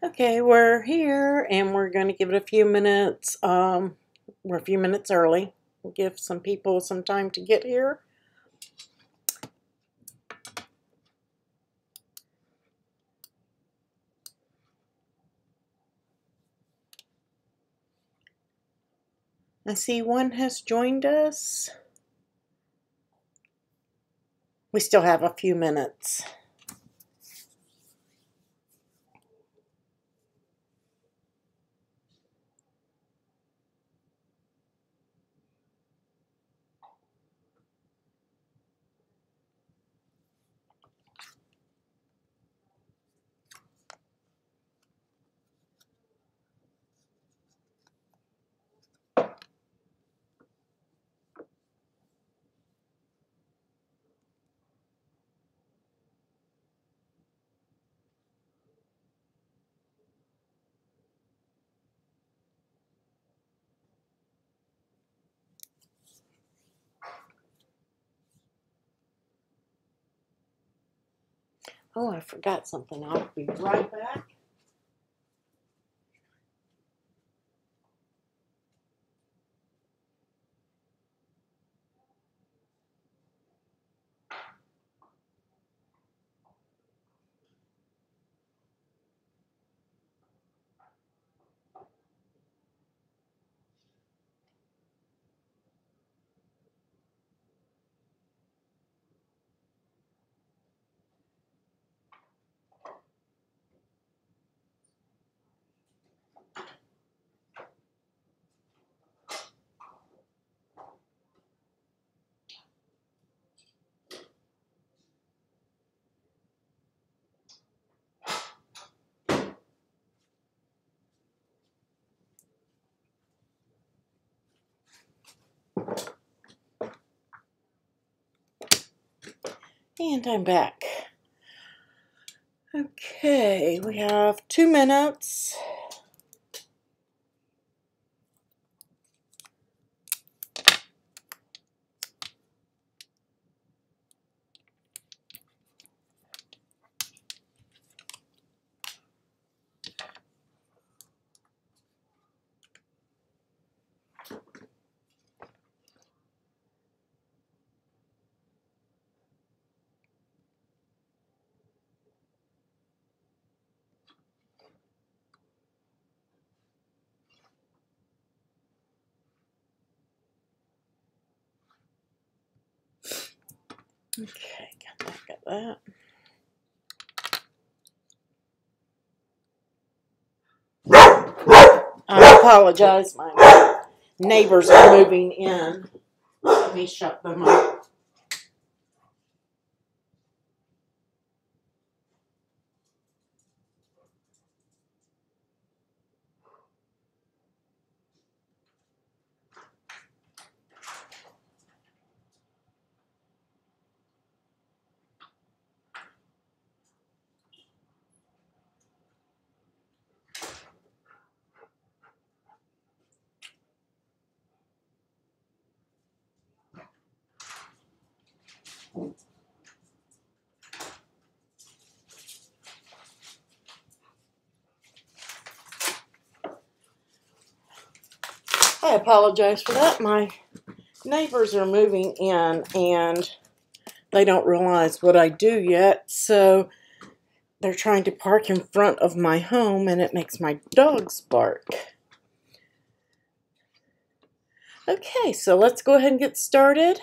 Okay, we're here and we're going to give it a few minutes. We're a few minutes early. We'll give some people some time to get here. I see one has joined us. We still have a few minutes. Oh, I forgot something. I'll be right back. And I'm back. Okay, we have 2 minutes. Okay, got that. I apologize, my neighbors are moving in. Let me shut them up. I apologize for that. My neighbors are moving in and they don't realize what I do yet, so they're trying to park in front of my home and it makes my dogs bark. Okay, so let's go ahead and get started.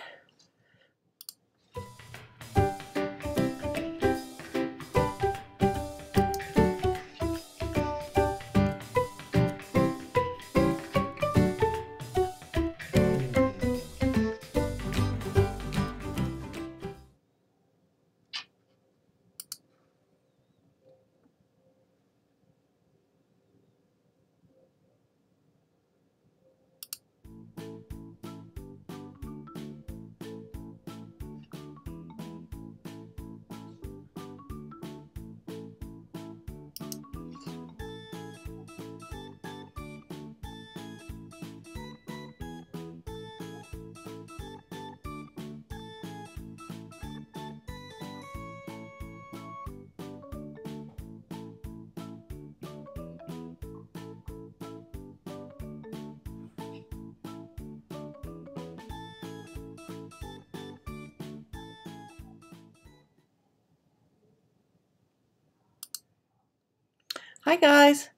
Hi guys,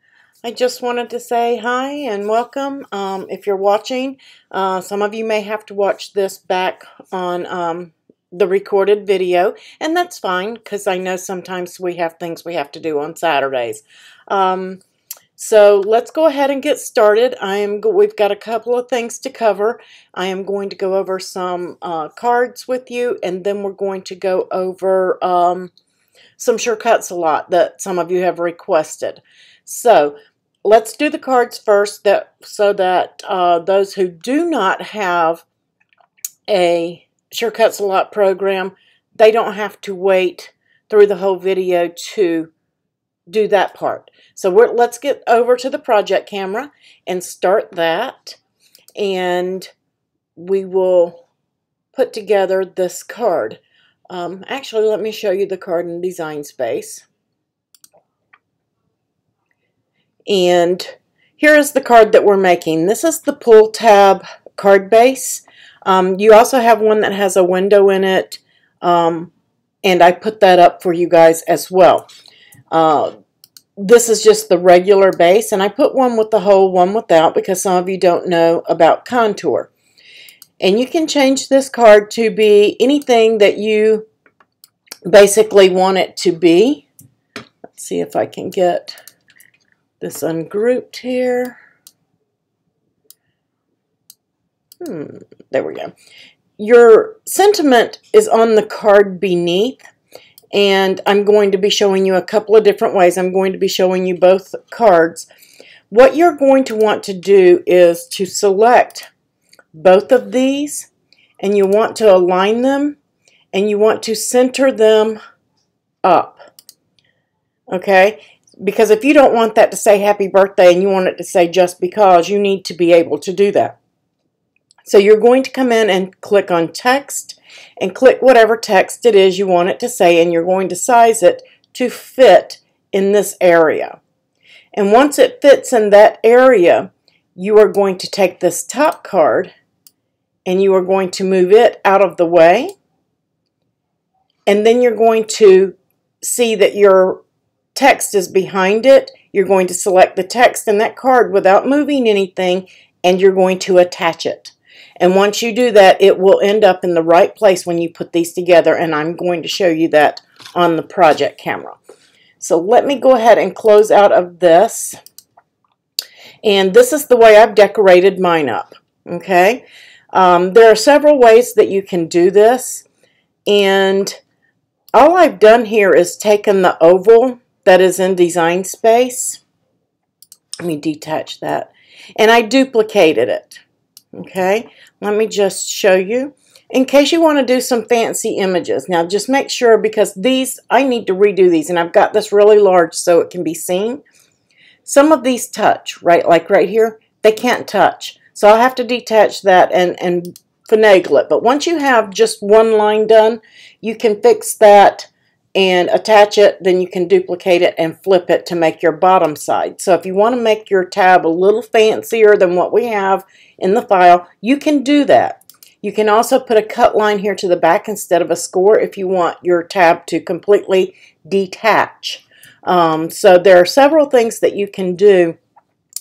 I just wanted to say hi and welcome. If you're watching, some of you may have to watch this back on the recorded video, and that's fine because I know sometimes we have things we have to do on Saturdays. So let's go ahead and get started. We've got a couple of things to cover. I am going to go over some cards with you, and then we're going to go over some Sure Cuts a Lot that some of you have requested. So let's do the cards first, so that those who do not have a Sure Cuts a Lot program, they don't have to wait through the whole video to do that part. So let's get over to the project camera and start that, and we will put together this card. Actually, let me show you the card in Design Space. And here is the card that we're making. This is the pull tab card base. You also have one that has a window in it, and I put that up for you guys as well. This is just the regular base, and I put one with the hole, one without, because some of you don't know about contour. And you can change this card to be anything that you basically want it to be. Let's see if I can get this ungrouped here. There we go. Your sentiment is on the card beneath, and I'm going to be showing you a couple of different ways. I'm going to be showing you both cards. What you're going to want to do is to select both of these, and you want to align them, and you want to center them up. Okay? Because if you don't want that to say happy birthday and you want it to say just because, you need to be able to do that. So you're going to come in and click on text and click whatever text it is you want it to say, and you're going to size it to fit in this area. And once it fits in that area, you are going to take this top card and you are going to move it out of the way, and then you're going to see that your text is behind it. You're going to select the text in that card without moving anything, and you're going to attach it. And once you do that, it will end up in the right place when you put these together, and I'm going to show you that on the project camera. So let me go ahead and close out of this. And this is the way I've decorated mine up. Okay? There are several ways that you can do this, and all I've done here is taken the oval that is in Design Space. Let me detach that. And I duplicated it. Okay, let me just show you in case you want to do some fancy images. Now just make sure, because these, I need to redo these, and I've got this really large so it can be seen. Some of these touch, right? Like right here, they can't touch. So I'll have to detach that and finagle it. But once you have just one line done, you can fix that and attach it, then you can duplicate it and flip it to make your bottom side. So if you want to make your tab a little fancier than what we have in the file, you can do that. You can also put a cut line here to the back instead of a score if you want your tab to completely detach. So there are several things that you can do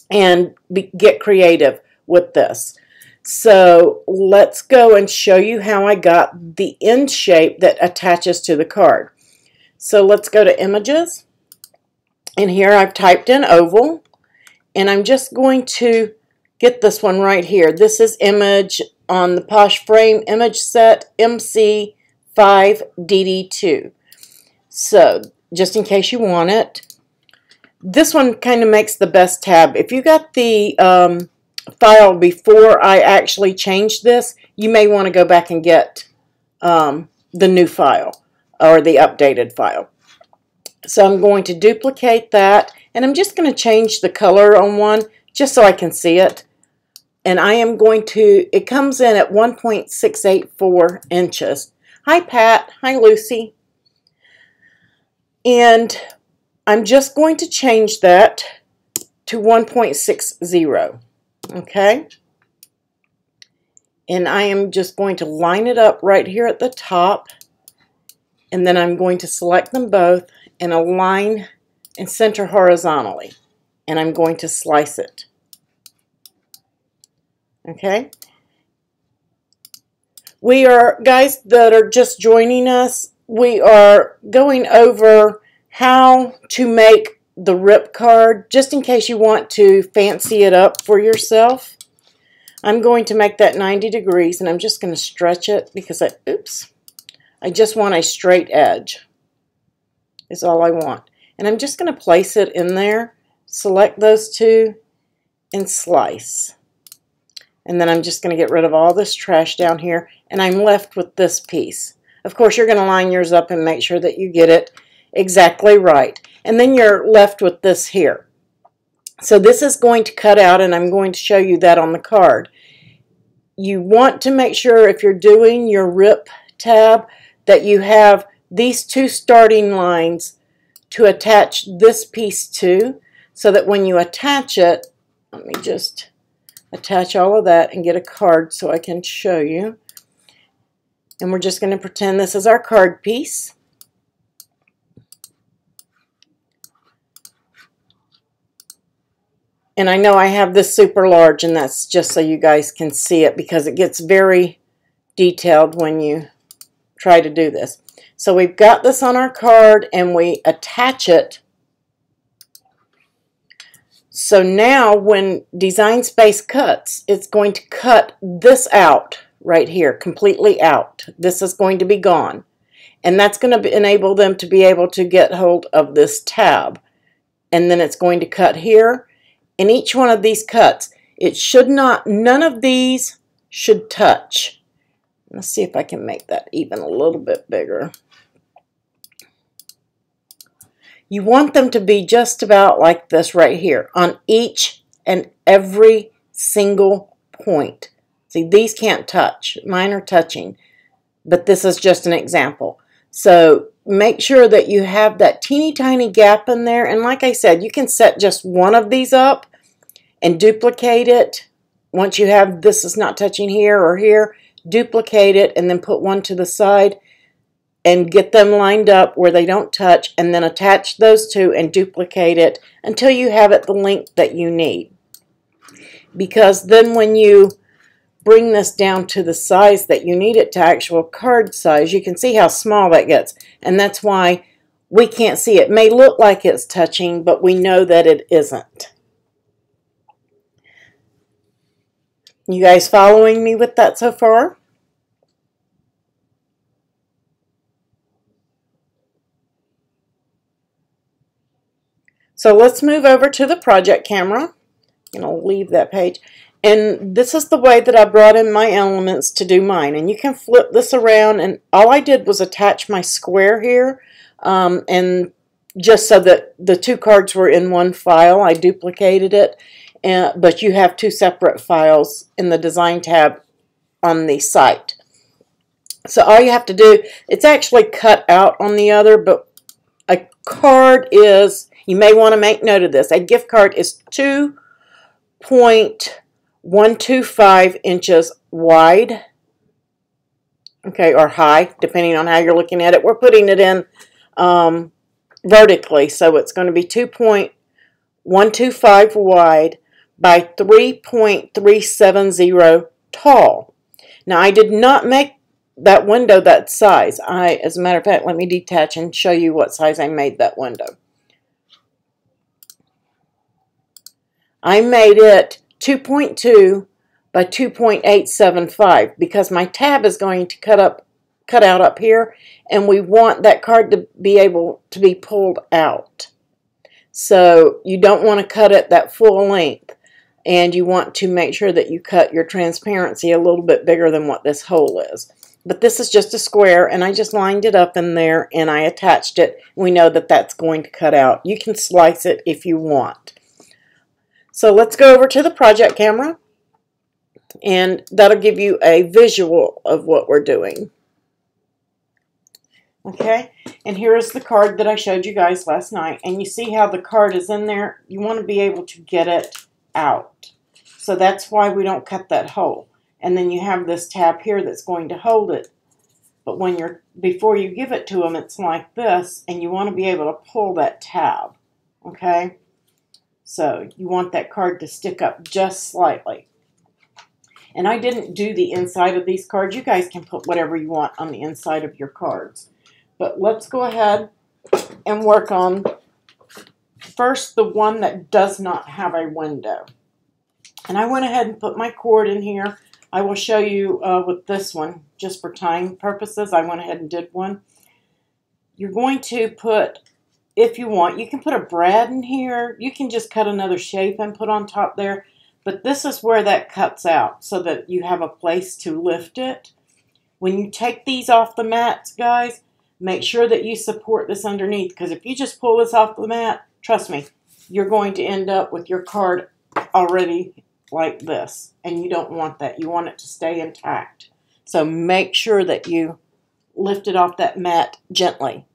and get creative with this. So let's go and show you how I got the end shape that attaches to the card. So let's go to Images, and here I've typed in oval, and I'm just going to get this one right here. This is image on the Posh Frame image set MC5DD2. So just in case you want it, this one kind of makes the best tab. If you got the file before I actually changed this, you may want to go back and get the new file or the updated file. So I'm going to duplicate that, and I'm just going to change the color on one just so I can see it. And I am going to, it comes in at 1.684 inches. Hi Pat, hi Lucy. And I'm just going to change that to 1.60. Okay? And I am just going to line it up right here at the top, and then I'm going to select them both and align and center horizontally. And I'm going to slice it. Okay? We are, guys that are just joining us, we are going over how to make the rip card, just in case you want to fancy it up for yourself. I'm going to make that 90 degrees, and I'm just going to stretch it because I just want a straight edge is all I want. And I'm just going to place it in there, select those two, and slice. And then I'm just going to get rid of all this trash down here, and I'm left with this piece. Of course, you're going to line yours up and make sure that you get it exactly right. And then you're left with this here. So this is going to cut out, and I'm going to show you that on the card. You want to make sure if you're doing your rip tab that you have these two starting lines to attach this piece to, so that when you attach it, let me just attach all of that and get a card so I can show you. And we're just going to pretend this is our card piece. And I know I have this super large, and that's just so you guys can see it because it gets very detailed when you try to do this. So we've got this on our card and we attach it. So now when Design Space cuts, it's going to cut this out right here, completely out. This is going to be gone. And that's going to enable them to be able to get hold of this tab. And then it's going to cut here. And each one of these cuts, it should not, none of these should touch. Let's see if I can make that even a little bit bigger. You want them to be just about like this right here on each and every single point. See, these can't touch. Mine are touching, but this is just an example. So make sure that you have that teeny tiny gap in there. And like I said, you can set just one of these up and duplicate it. Once you have this is not touching here or here, duplicate it and then put one to the side and get them lined up where they don't touch, and then attach those two and duplicate it until you have it the length that you need. Because then when you bring this down to the size that you need it to actual card size, you can see how small that gets. And that's why we can't see it. It may look like it's touching, but we know that it isn't. You guys following me with that so far? So let's move over to the project camera. And I'll leave that page. And this is the way that I brought in my elements to do mine. And you can flip this around, and all I did was attach my square here. And just so that the two cards were in one file, I duplicated it. But you have two separate files in the design tab on the site. So all you have to do, it's actually cut out on the other, but a card is, you may want to make note of this, a gift card is 2.125 inches wide, okay, or high, depending on how you're looking at it. We're putting it in vertically, so it's going to be 2.125 wide by 3.370 tall. Now, I did not make that window that size. As a matter of fact, let me detach and show you what size I made that window. I made it 2.2 by 2.875 because my tab is going to cut out up here, and we want that card to be able to be pulled out. So you don't want to cut it that full length, and you want to make sure that you cut your transparency a little bit bigger than what this hole is. But this is just a square, and I just lined it up in there and I attached it. We know that that's going to cut out. You can slice it if you want. So let's go over to the project camera, and that'll give you a visual of what we're doing. Okay, and here is the card that I showed you guys last night, and you see how the card is in there. You want to be able to get it out. So that's why we don't cut that hole. And then you have this tab here that's going to hold it. But before you give it to them, it's like this, and you want to be able to pull that tab. Okay? So you want that card to stick up just slightly. And I didn't do the inside of these cards. You guys can put whatever you want on the inside of your cards. But let's go ahead and work on first the one that does not have a window. And I went ahead and put my cord in here. I will show you with this one, just for time purposes. I went ahead and did one. You're going to put, if you want, you can put a brad in here. You can just cut another shape and put on top there. But this is where that cuts out so that you have a place to lift it. When you take these off the mats, guys, make sure that you support this underneath. Because if you just pull this off the mat, trust me, you're going to end up with your card already like this. And you don't want that. You want it to stay intact. So make sure that you lift it off that mat gently.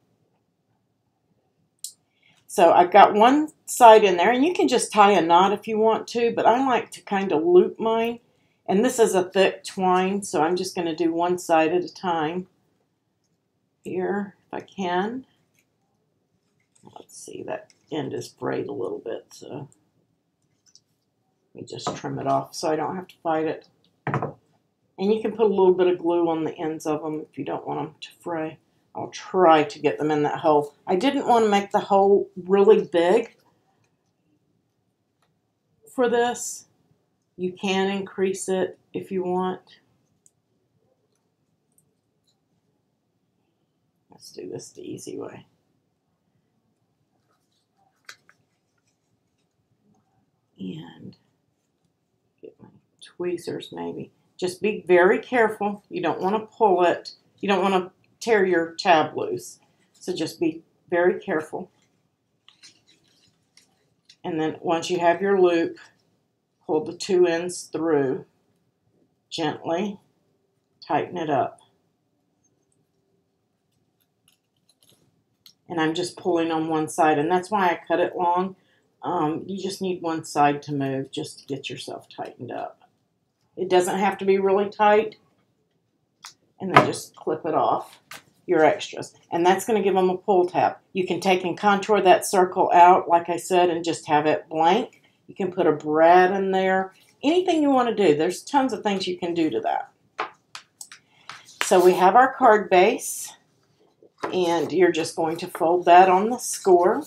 So I've got one side in there, and you can just tie a knot if you want to, but I like to kind of loop mine. And this is a thick twine, so I'm just going to do one side at a time here, if I can. Let's see, that end is frayed a little bit, so let me just trim it off so I don't have to fight it. And you can put a little bit of glue on the ends of them if you don't want them to fray. I'll try to get them in that hole. I didn't want to make the hole really big for this. You can increase it if you want. Let's do this the easy way. And get my tweezers maybe. Just be very careful. You don't want to pull it. You don't want to tear your tab loose. So just be very careful. And then once you have your loop, pull the two ends through gently, tighten it up. And I'm just pulling on one side, and that's why I cut it long. You just need one side to move just to get yourself tightened up. It doesn't have to be really tight. And then just clip it off, your extras. And that's going to give them a pull tab. You can take and contour that circle out, like I said, and just have it blank. You can put a brad in there. Anything you want to do. There's tons of things you can do to that. So we have our card base. And you're just going to fold that on the score.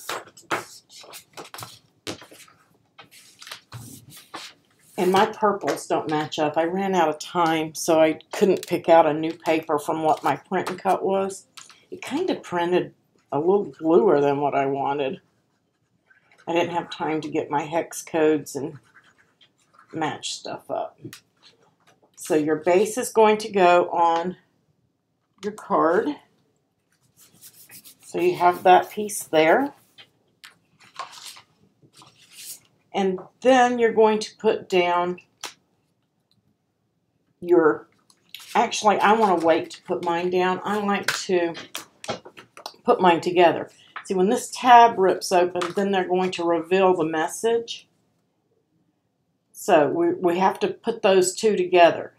And my purples don't match up. I ran out of time, so I couldn't pick out a new paper from what my print and cut was. It kind of printed a little bluer than what I wanted. I didn't have time to get my hex codes and match stuff up. So your base is going to go on your card. So you have that piece there. And then you're going to put down your, actually I want to wait to put mine down. I like to put mine together. See, when this tab rips open, then they're going to reveal the message. So we have to put those two together.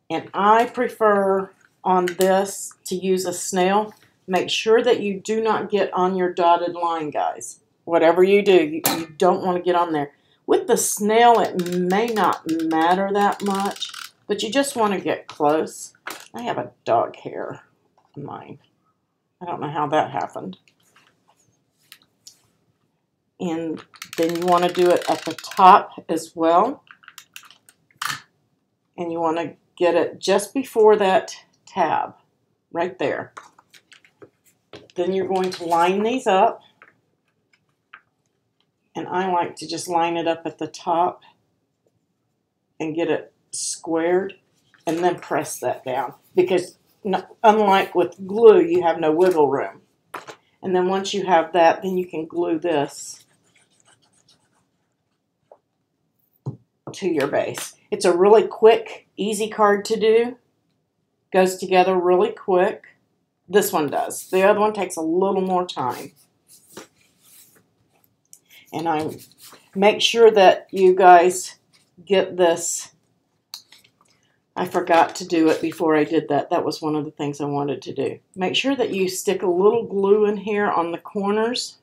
And I prefer on this to use a snail. Make sure that you do not get on your dotted line, guys. Whatever you do, you don't want to get on there. With the snail, it may not matter that much, but you just want to get close. I have a dog hair on mine. I don't know how that happened. And then you want to do it at the top as well. And you want to get it just before that tab, right there. Then you're going to line these up. And I like to just line it up at the top and get it squared and then press that down. Because unlike with glue, you have no wiggle room. And then once you have that, then you can glue this to your base. It's a really quick, easy card to do. Goes together really quick. This one does. The other one takes a little more time. And I make sure that you guys get this. I forgot to do it before I did that. That was one of the things I wanted to do. Make sure that you stick a little glue in here on the corners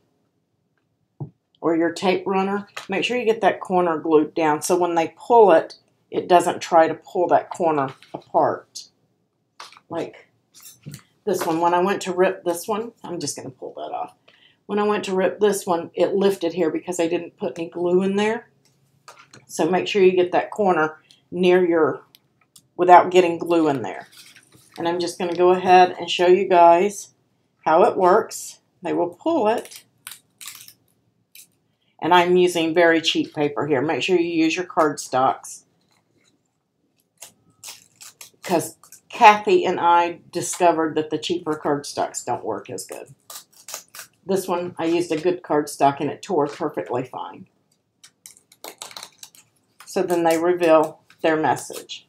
or your tape runner, make sure you get that corner glued down so when they pull it, it doesn't try to pull that corner apart. Like this one, when I went to rip this one, I'm just going to pull that off. When I went to rip this one, it lifted here because I didn't put any glue in there. So make sure you get that corner near your, without getting glue in there. And I'm just going to go ahead and show you guys how it works. They will pull it. And I'm using very cheap paper here. Make sure you use your cardstocks. Because Kathy and I discovered that the cheaper cardstocks don't work as good. This one, I used a good cardstock and it tore perfectly fine. So then they reveal their message.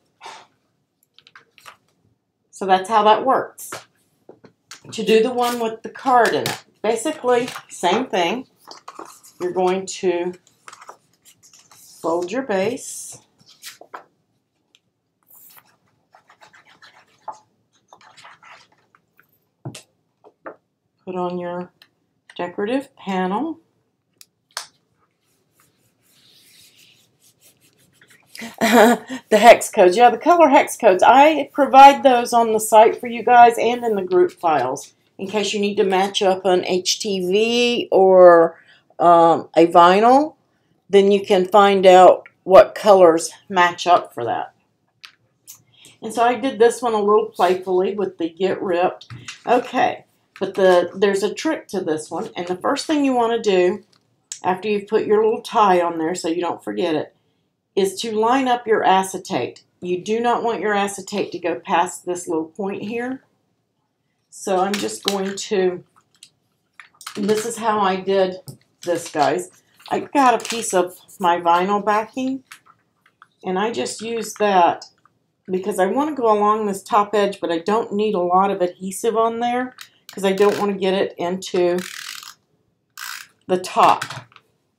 So that's how that works. To do the one with the card in it, basically, same thing. You're going to fold your base. Put on your decorative panel. The hex codes. Yeah, the color hex codes. I provide those on the site for you guys and in the group files in case you need to match up an HTV or a vinyl. Then you can find out what colors match up for that. And so I did this one a little playfully with the Get Ripped. Okay, but there's a trick to this one. And the first thing you want to do after you've put your little tie on there so you don't forget it is to line up your acetate. You do not want your acetate to go past this little point here. So I'm just going to, and this is how I did this, guys. I got a piece of my vinyl backing, and I just used that because I want to go along this top edge, but I don't need a lot of adhesive on there because I don't want to get it into the top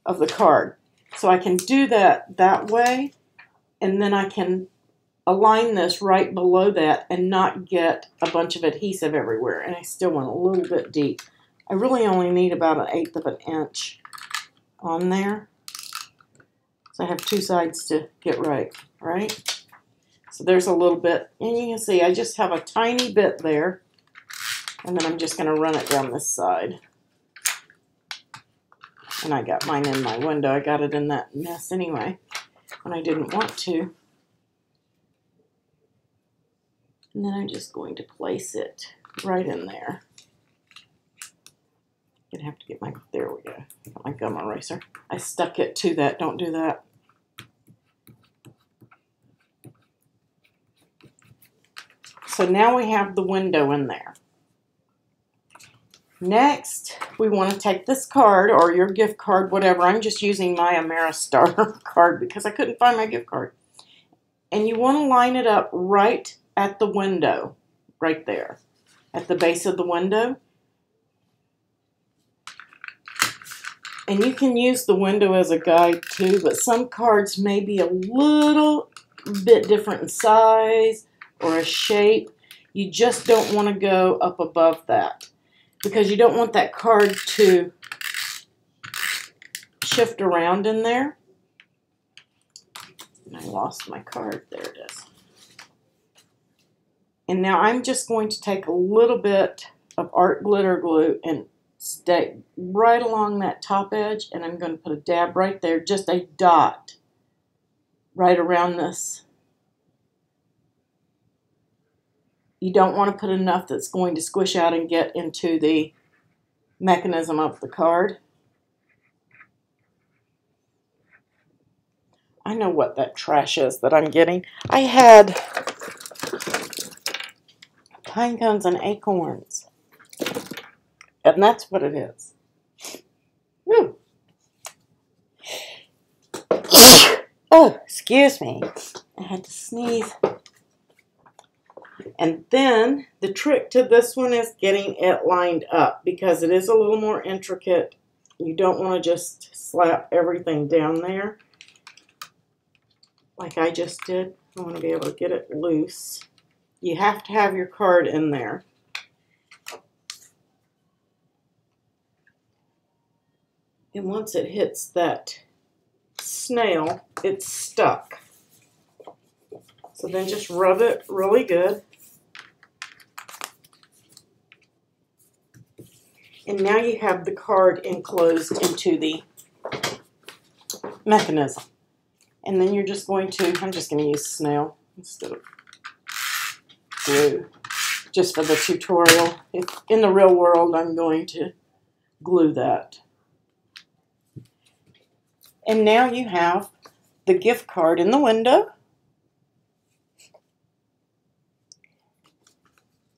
of the card. So I can do that way, and then I can align this right below that and not get a bunch of adhesive everywhere. And I still want a little bit deep. I really only need about 1/8 of an inch on there. So I have two sides to get right? So there's a little bit, and you can see I just have a tiny bit there, and then I'm just going to run it down this side. And I got mine in my window. I got it in that mess anyway when I didn't want to. And then I'm just going to place it right in there. Gonna have to get my, there we go. Got my gum eraser. I stuck it to that. Don't do that. So now we have the window in there. Next, we want to take this card or your gift card, whatever. I'm just using my Ameristar card because I couldn't find my gift card. And you want to line it up right at the window, right there, at the base of the window. And you can use the window as a guide too, but some cards may be a little bit different in size or a shape. You just don't want to go up above that, because you don't want that card to shift around in there. And I lost my card. There it is. And now I'm just going to take a little bit of art glitter glue and stick right along that top edge, and I'm going to put a dab right there, just a dot right around this. You don't want to put enough that's going to squish out and get into the mechanism of the card. I know what that trash is that I'm getting. I had pine cones and acorns. And that's what it is. Woo. Oh, excuse me. I had to sneeze. And then the trick to this one is getting it lined up, because it is a little more intricate. You don't want to just slap everything down there like I just did. I want to be able to get it loose. You have to have your card in there. And once it hits that snail, it's stuck. So then just rub it really good. And now you have the card enclosed into the mechanism. And then you're just going to, I'm just going to use snail instead of glue, just for the tutorial. If in the real world, I'm going to glue that. And now you have the gift card in the window.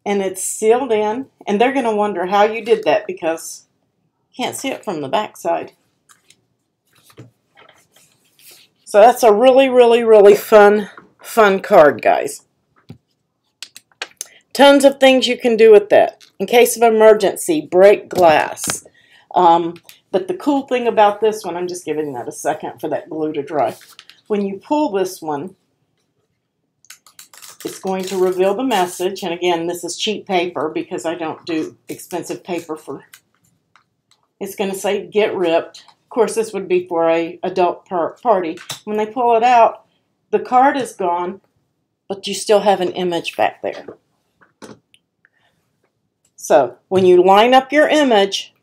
And it's sealed in. And they're going to wonder how you did that because you can't see it from the back side. So that's a really, really, really fun card, guys. Tons of things you can do with that. In case of emergency, break glass. But the cool thing about this one, I'm just giving that a second for that glue to dry. When you pull this one, it's going to reveal the message. And again, this is cheap paper because I don't do expensive paper for. It's going to say, get ripped. Of course, this would be for an adult party. When they pull it out, the card is gone, but you still have an image back there. So when you line up your image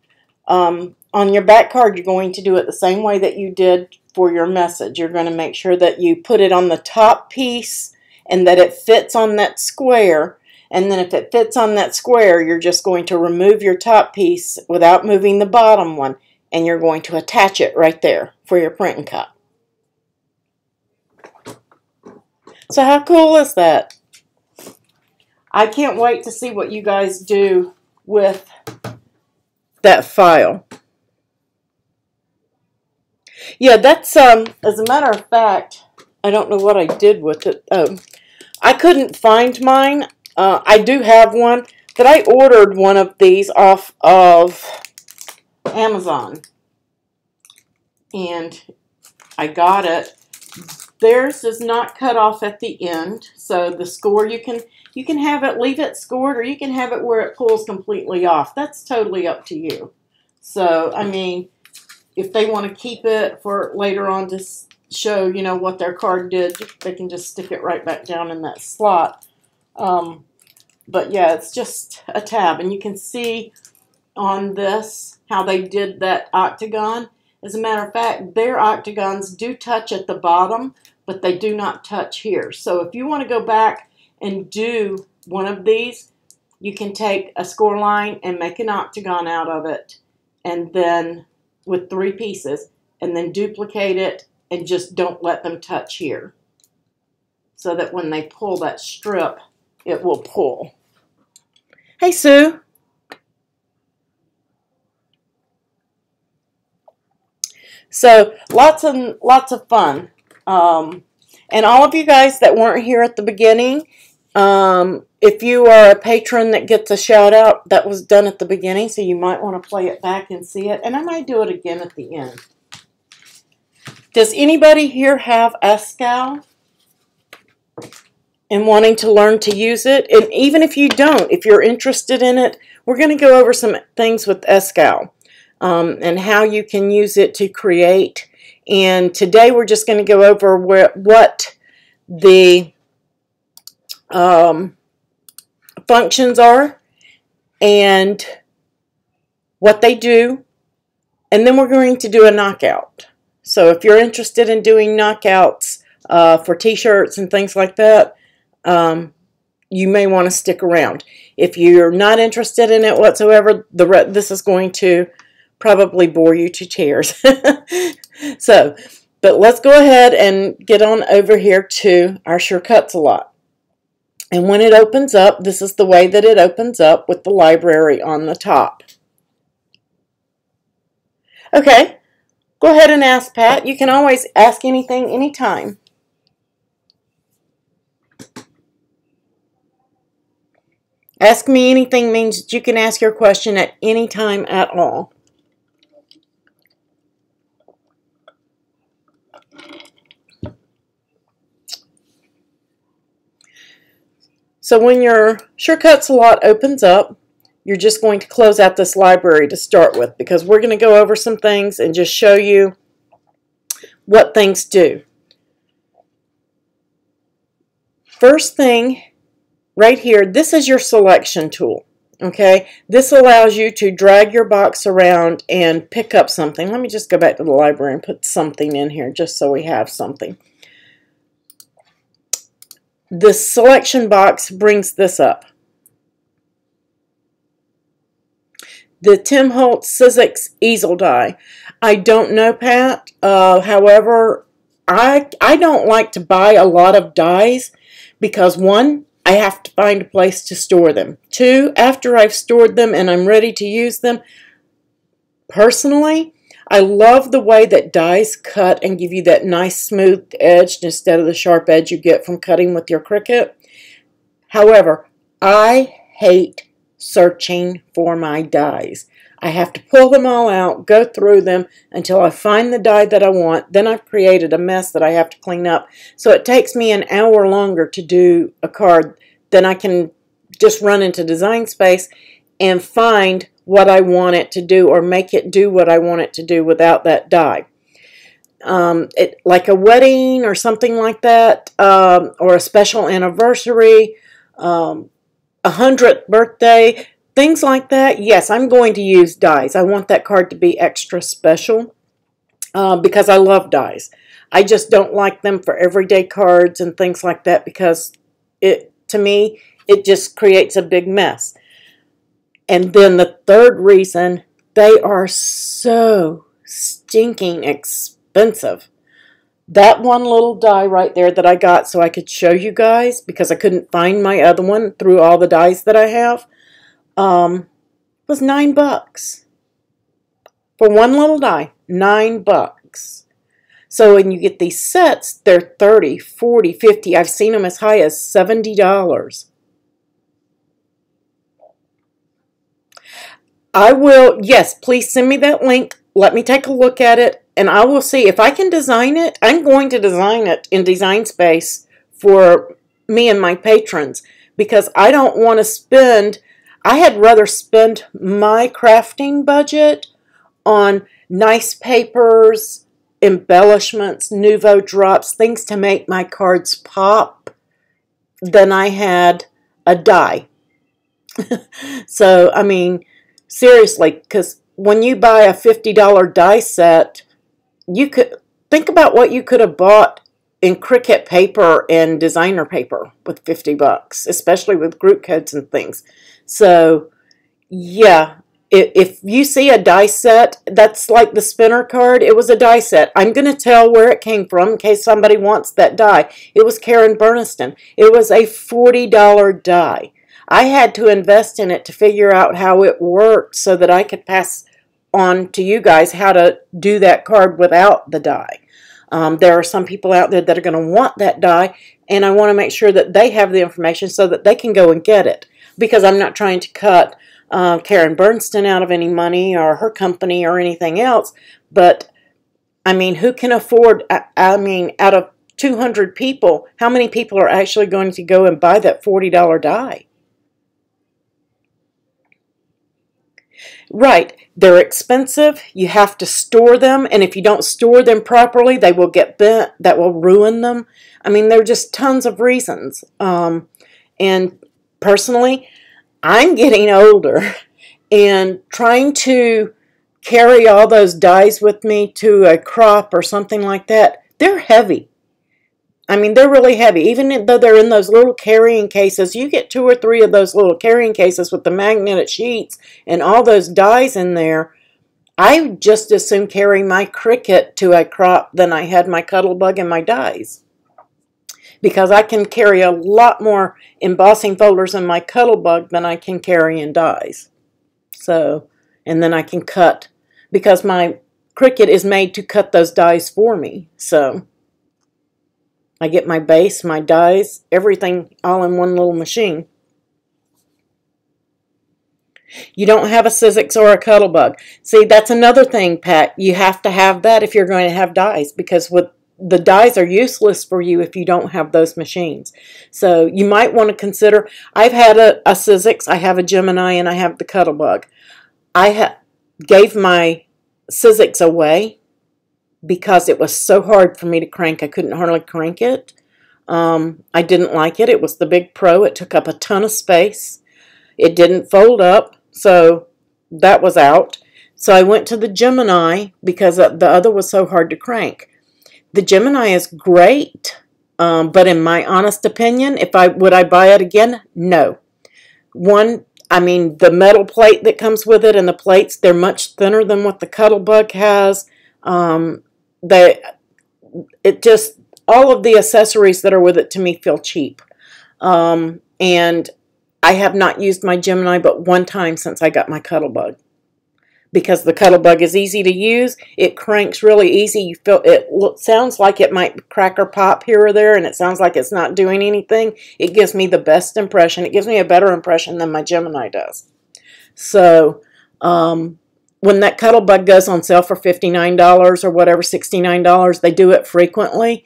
on your back card, you're going to do it the same way that you did for your message. You're going to make sure that you put it on the top piece and that it fits on that square. And then if it fits on that square, you're just going to remove your top piece without moving the bottom one. And you're going to attach it right there for your print and cut. So how cool is that? I can't wait to see what you guys do with that file. Yeah, that's, as a matter of fact, I don't know what I did with it. I couldn't find mine. I do have one, but I ordered one of these off of Amazon. And I got it. Theirs is not cut off at the end. So the score, you can have it, leave it scored, or you can have it where it pulls completely off. That's totally up to you. So, I mean, if they want to keep it for later on to show, you know, what their card did, they can just stick it right back down in that slot. But yeah, it's just a tab. And you can see on this how they did that octagon. As a matter of fact, their octagons do touch at the bottom, but they do not touch here. So if you want to go back and do one of these, you can take a score line and make an octagon out of it, and then with 3 pieces, and then duplicate it and just don't let them touch here, so that when they pull that strip, it will pull. Hey, Sue. So lots of fun. And all of you guys that weren't here at the beginning, if you are a patron that gets a shout out, that was done at the beginning, so you might want to play it back and see it. And I might do it again at the end. Does anybody here have SCAL and wanting to learn to use it? And even if you don't, if you're interested in it, we're going to go over some things with SCAL. And how you can use it to create. And today we're just going to go over what the functions are and what they do. And then we're going to do a knockout. So if you're interested in doing knockouts for t-shirts and things like that, you may want to stick around. If you're not interested in it whatsoever, this is going to probably bore you to tears. So, but let's go ahead and get on over here to our Sure Cuts a Lot. And when it opens up, this is the way that it opens up with the library on the top. Okay, go ahead and ask Pat. You can always ask anything, anytime. Ask me anything means that you can ask your question at any time at all. So when your Sure Cuts a Lot opens up, you're just going to close out this library to start with, because we're going to go over some things and just show you what things do. First thing, right here, this is your selection tool. Okay, this allows you to drag your box around and pick up something. Let me just go back to the library and put something in here just so we have something. The selection box brings this up. The Tim Holtz Sizzix easel die. I don't know, Pat. However, I don't like to buy a lot of dies because, one, I have to find a place to store them. Two, after I've stored them and I'm ready to use them, personally, I love the way that dies cut and give you that nice smooth edge instead of the sharp edge you get from cutting with your Cricut. However, I hate searching for my dies. I have to pull them all out, go through them until I find the die that I want. Then I've created a mess that I have to clean up. So it takes me an hour longer to do a card than I can just run into Design Space and find what I want it to do or make it do what I want it to do without that die. Like a wedding or something like that, or a special anniversary, 100th birthday, things like that. Yes, I'm going to use dies. I want that card to be extra special because I love dies. I just don't like them for everyday cards and things like that because to me, it just creates a big mess. And then the third reason, they are so stinking expensive. That one little die right there that I got so I could show you guys because I couldn't find my other one through all the dies that I have, was $9. For one little die, $9. So when you get these sets, they're $30, $40, $50. I've seen them as high as $70. I will, yes, please send me that link. Let me take a look at it, and I will see if I can design it. I'm going to design it in Design Space for me and my patrons because I don't want to spend, I had rather spend my crafting budget on nice papers, embellishments, nouveau drops, things to make my cards pop than I had a die. So, I mean, seriously, because when you buy a $50 die set, you could think about what you could have bought in Cricut paper and designer paper with $50, especially with group codes and things. So, yeah, if you see a die set, that's like the spinner card. It was a die set. I'm going to tell where it came from in case somebody wants that die. It was Karen Burniston. It was a $40 die. I had to invest in it to figure out how it worked so that I could pass on to you guys how to do that card without the die. There are some people out there that are going to want that die, and I want to make sure that they have the information so that they can go and get it. Because I'm not trying to cut Karen Burniston out of any money or her company or anything else. But, I mean, who can afford, I mean, out of 200 people, how many people are actually going to go and buy that $40 die? Right, they're expensive, you have to store them, and if you don't store them properly, they will get bent, that will ruin them. I mean, there are just tons of reasons. And personally, I'm getting older, and trying to carry all those dies with me to a crop or something like that, they're heavy. I mean, they're really heavy. Even though they're in those little carrying cases, you get 2 or 3 of those little carrying cases with the magnetic sheets and all those dies in there. I just as soon carry my Cricut to a crop than I had my Cuttlebug and my dies. Because I can carry a lot more embossing folders in my Cuttlebug than I can carry in dies. So, and then I can cut, because my Cricut is made to cut those dies for me. So I get my base, my dies, everything all in one little machine. You don't have a Sizzix or a Cuttlebug. See, that's another thing, Pat. You have to have that if you're going to have dies, because with the dies are useless for you if you don't have those machines. So you might want to consider, I've had a Sizzix, I have a Gemini, and I have the Cuttlebug. I gave my Sizzix away because it was so hard for me to crank. I couldn't hardly crank it. I didn't like it. It was the Big Pro. It took up a ton of space. It didn't fold up, so that was out. So I went to the Gemini because the other was so hard to crank. The Gemini is great, but in my honest opinion, would I buy it again? No. I mean, the metal plate that comes with it and the plates, they're much thinner than what the Cuttlebug has. All of the accessories that are with it to me feel cheap. And I have not used my Gemini but one time since I got my Cuttlebug. Because the Cuttlebug is easy to use, it cranks really easy. You feel it sounds like it might crack or pop here or there, and it sounds like it's not doing anything. It gives me the best impression. It gives me a better impression than my Gemini does. So when that Cuttlebug goes on sale for $59 or whatever, $69, they do it frequently.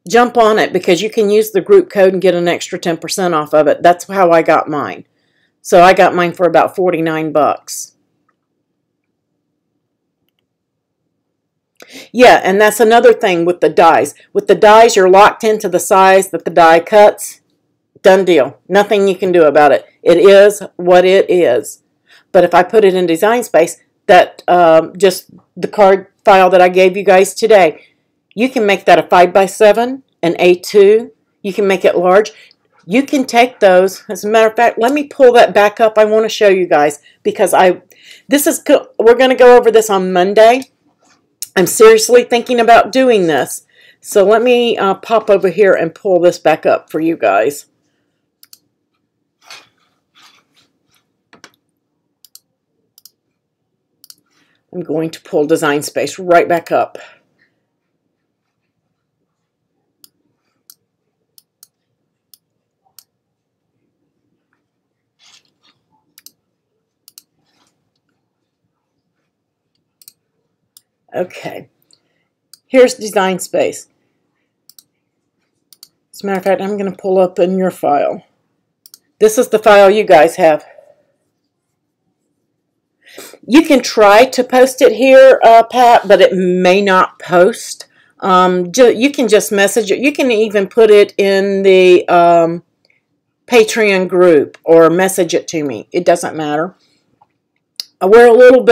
Jump on it because you can use the group code and get an extra 10% off of it. That's how I got mine. So I got mine for about 49 bucks. Yeah, and that's another thing with the dies. With the dies, you're locked into the size that the die cuts. Done deal. Nothing you can do about it. It is what it is. But if I put it in Design Space, that just the card file that I gave you guys today, you can make that a 5x7, an A2. You can make it large. You can take those. As a matter of fact, let me pull that back up. I want to show you guys because we're going to go over this on Monday. I'm seriously thinking about doing this. So let me pop over here and pull this back up for you guys. I'm going to pull Design Space right back up. Okay, here's Design Space. As a matter of fact, I'm going to pull up in your file. This is the file you guys have. You can try to post it here, Pat, but it may not post. You can just message it. You can even put it in the Patreon group or message it to me. It doesn't matter. We're a little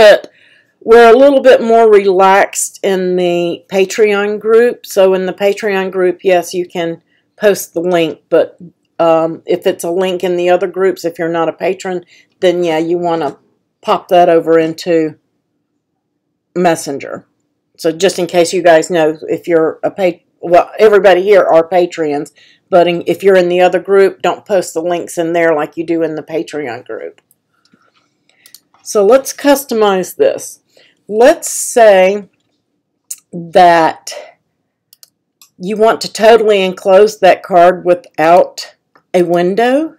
bit more relaxed in the Patreon group. So in the Patreon group, yes, you can post the link. But if it's a link in the other groups, if you're not a patron, then yeah, you want to pop that over into Messenger. So just in case you guys know, if you're well, everybody here are Patreons. But if you're in the other group, don't post the links in there like you do in the Patreon group. So let's customize this. Let's say that you want to totally enclose that card without a window.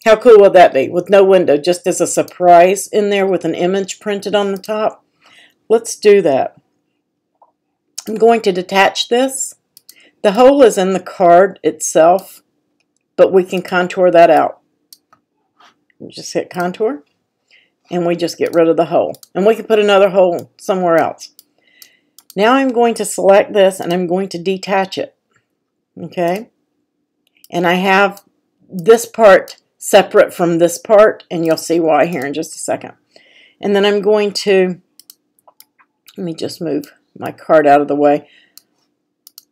How cool would that be? With no window, just as a surprise in there with an image printed on the top. Let's do that. I'm going to detach this. The hole is in the card itself, but we can contour that out. Just hit contour. And we just get rid of the hole. And we can put another hole somewhere else. Now I'm going to select this and I'm going to detach it. Okay? And I have this part separate from this part, and you'll see why here in just a second. And then I'm going to, let me just move my card out of the way.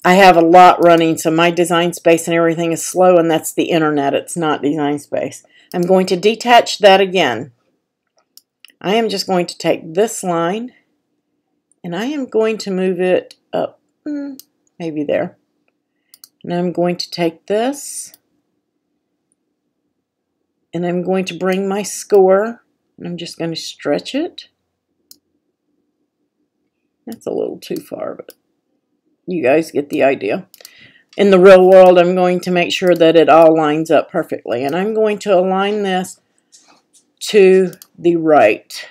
I have a lot running, so my Design Space and everything is slow, and that's the internet. It's not Design Space. I'm going to detach that again. I am just going to take this line and I am going to move it up, maybe there. And I'm going to take this and I'm going to bring my score and I'm just going to stretch it. That's a little too far, but you guys get the idea. In the real world, I'm going to make sure that it all lines up perfectly. And I'm going to align this to the right.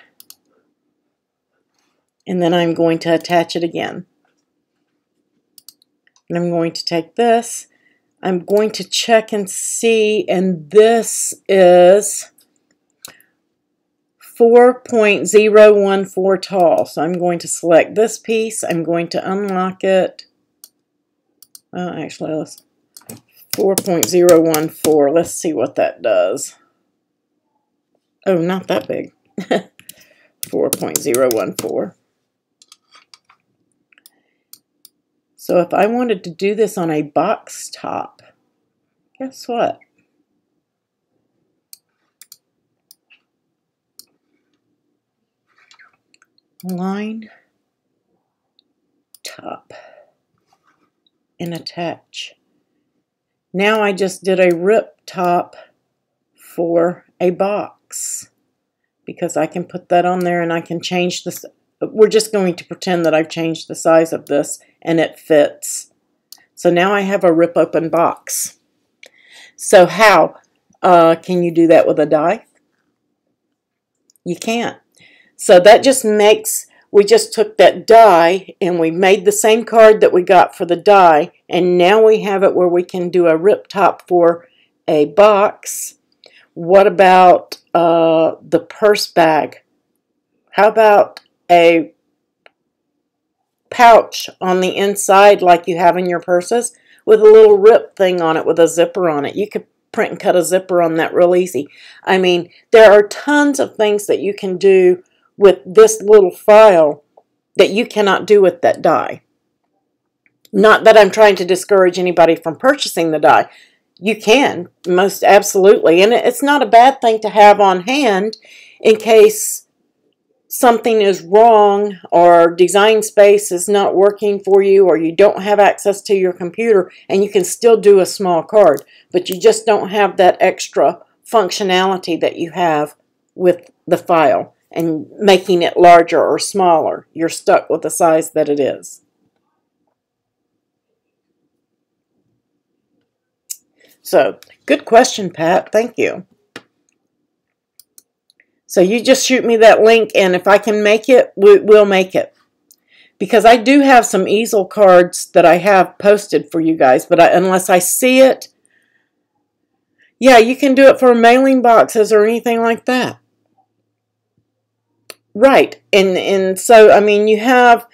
And then I'm going to attach it again. And I'm going to take this. I'm going to check and see, and this is 4.014 tall. So I'm going to select this piece. I'm going to unlock it. Actually, let's 4.014. Let's see what that does. Oh, not that big. 4.014. So if I wanted to do this on a box top, guess what? Line, top, and attach. Now I just did a rip top for a box because I can put that on there and I can change this. We're just going to pretend that I've changed the size of this and it fits. So now I have a rip open box. So how can you do that with a die? You can't. So that just makes, we just took that die and we made the same card that we got for the die, and now we have it where we can do a rip top for a box. What about the purse bag? How about a pouch on the inside like you have in your purses with a little rip thing on it with a zipper on it? You could print and cut a zipper on that real easy. I mean, there are tons of things that you can do with this little file that you cannot do with that die. Not that I'm trying to discourage anybody from purchasing the die. You can, most absolutely. And it's not a bad thing to have on hand in case something is wrong or Design Space is not working for you or you don't have access to your computer, and you can still do a small card, but you just don't have that extra functionality that you have with the file and making it larger or smaller. You're stuck with the size that it is. So, good question, Pat. Thank you. So you just shoot me that link, and if I can make it, we'll make it. Because I do have some easel cards that I have posted for you guys, but unless I see it, yeah, you can do it for mailing boxes or anything like that. Right, and so, I mean, you have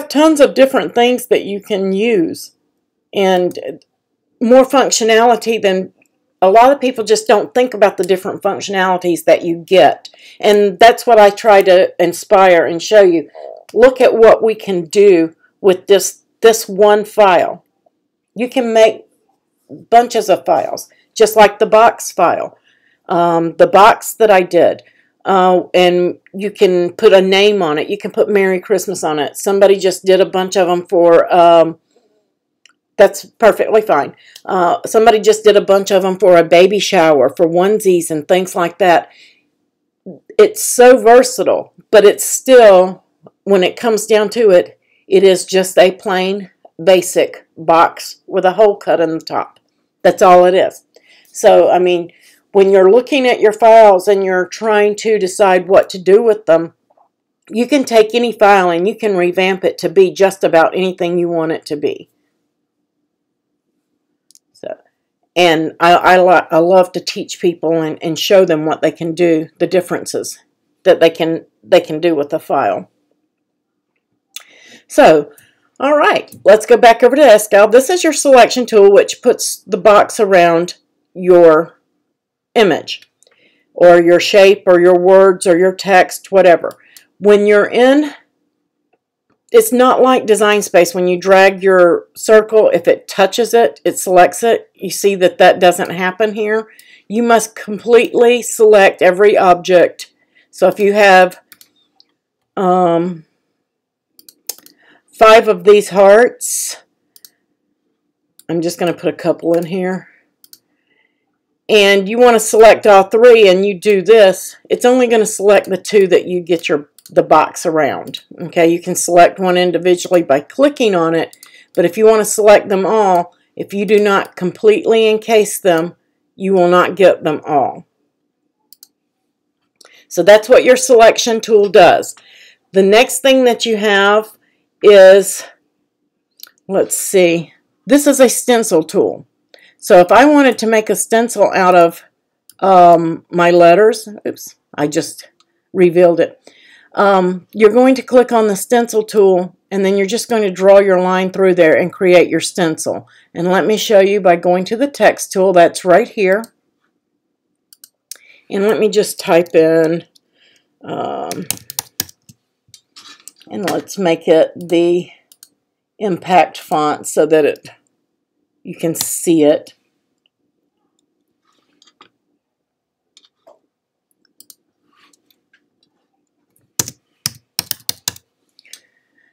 tons of different things that you can use, and more functionality than a lot of people just don't think about the different functionalities that you get. And that's what I try to inspire and show you. Look at what we can do with this one file. You can make bunches of files, just like the box file. The box that I did. And you can put a name on it. You can put Merry Christmas on it. Somebody just did a bunch of them for... that's perfectly fine. Somebody just did a bunch of them for a baby shower, for onesies and things like that. It's so versatile, but it's still, when it comes down to it, it is just a plain, basic box with a hole cut in the top. That's all it is. So, I mean, when you're looking at your files and you're trying to decide what to do with them, you can take any file and you can revamp it to be just about anything you want it to be. And I love to teach people and show them what they can do, the differences that they can do with the file. So, all right, let's go back over to SCAL. This is your selection tool, which puts the box around your image or your shape or your words or your text, whatever. When you're in... It's not like Design Space. When you drag your circle, if it touches it, it selects it. You see that that doesn't happen here. You must completely select every object. So if you have 5 of these hearts, I'm just going to put a couple in here. And you want to select all 3 and you do this, it's only going to select the 2 that you get the box around. Okay, you can select one individually by clicking on it, but if you want to select them all, if you do not completely encase them, you will not get them all. So that's what your selection tool does. The next thing that you have is, let's see, This is a stencil tool. So if I wanted to make a stencil out of my letters, oops, I just revealed it. You're going to click on the stencil tool, and then you're just going to draw your line through there and create your stencil. And let me show you by going to the text tool. That's right here. And let me just type in, and let's make it the impact font so that you can see it.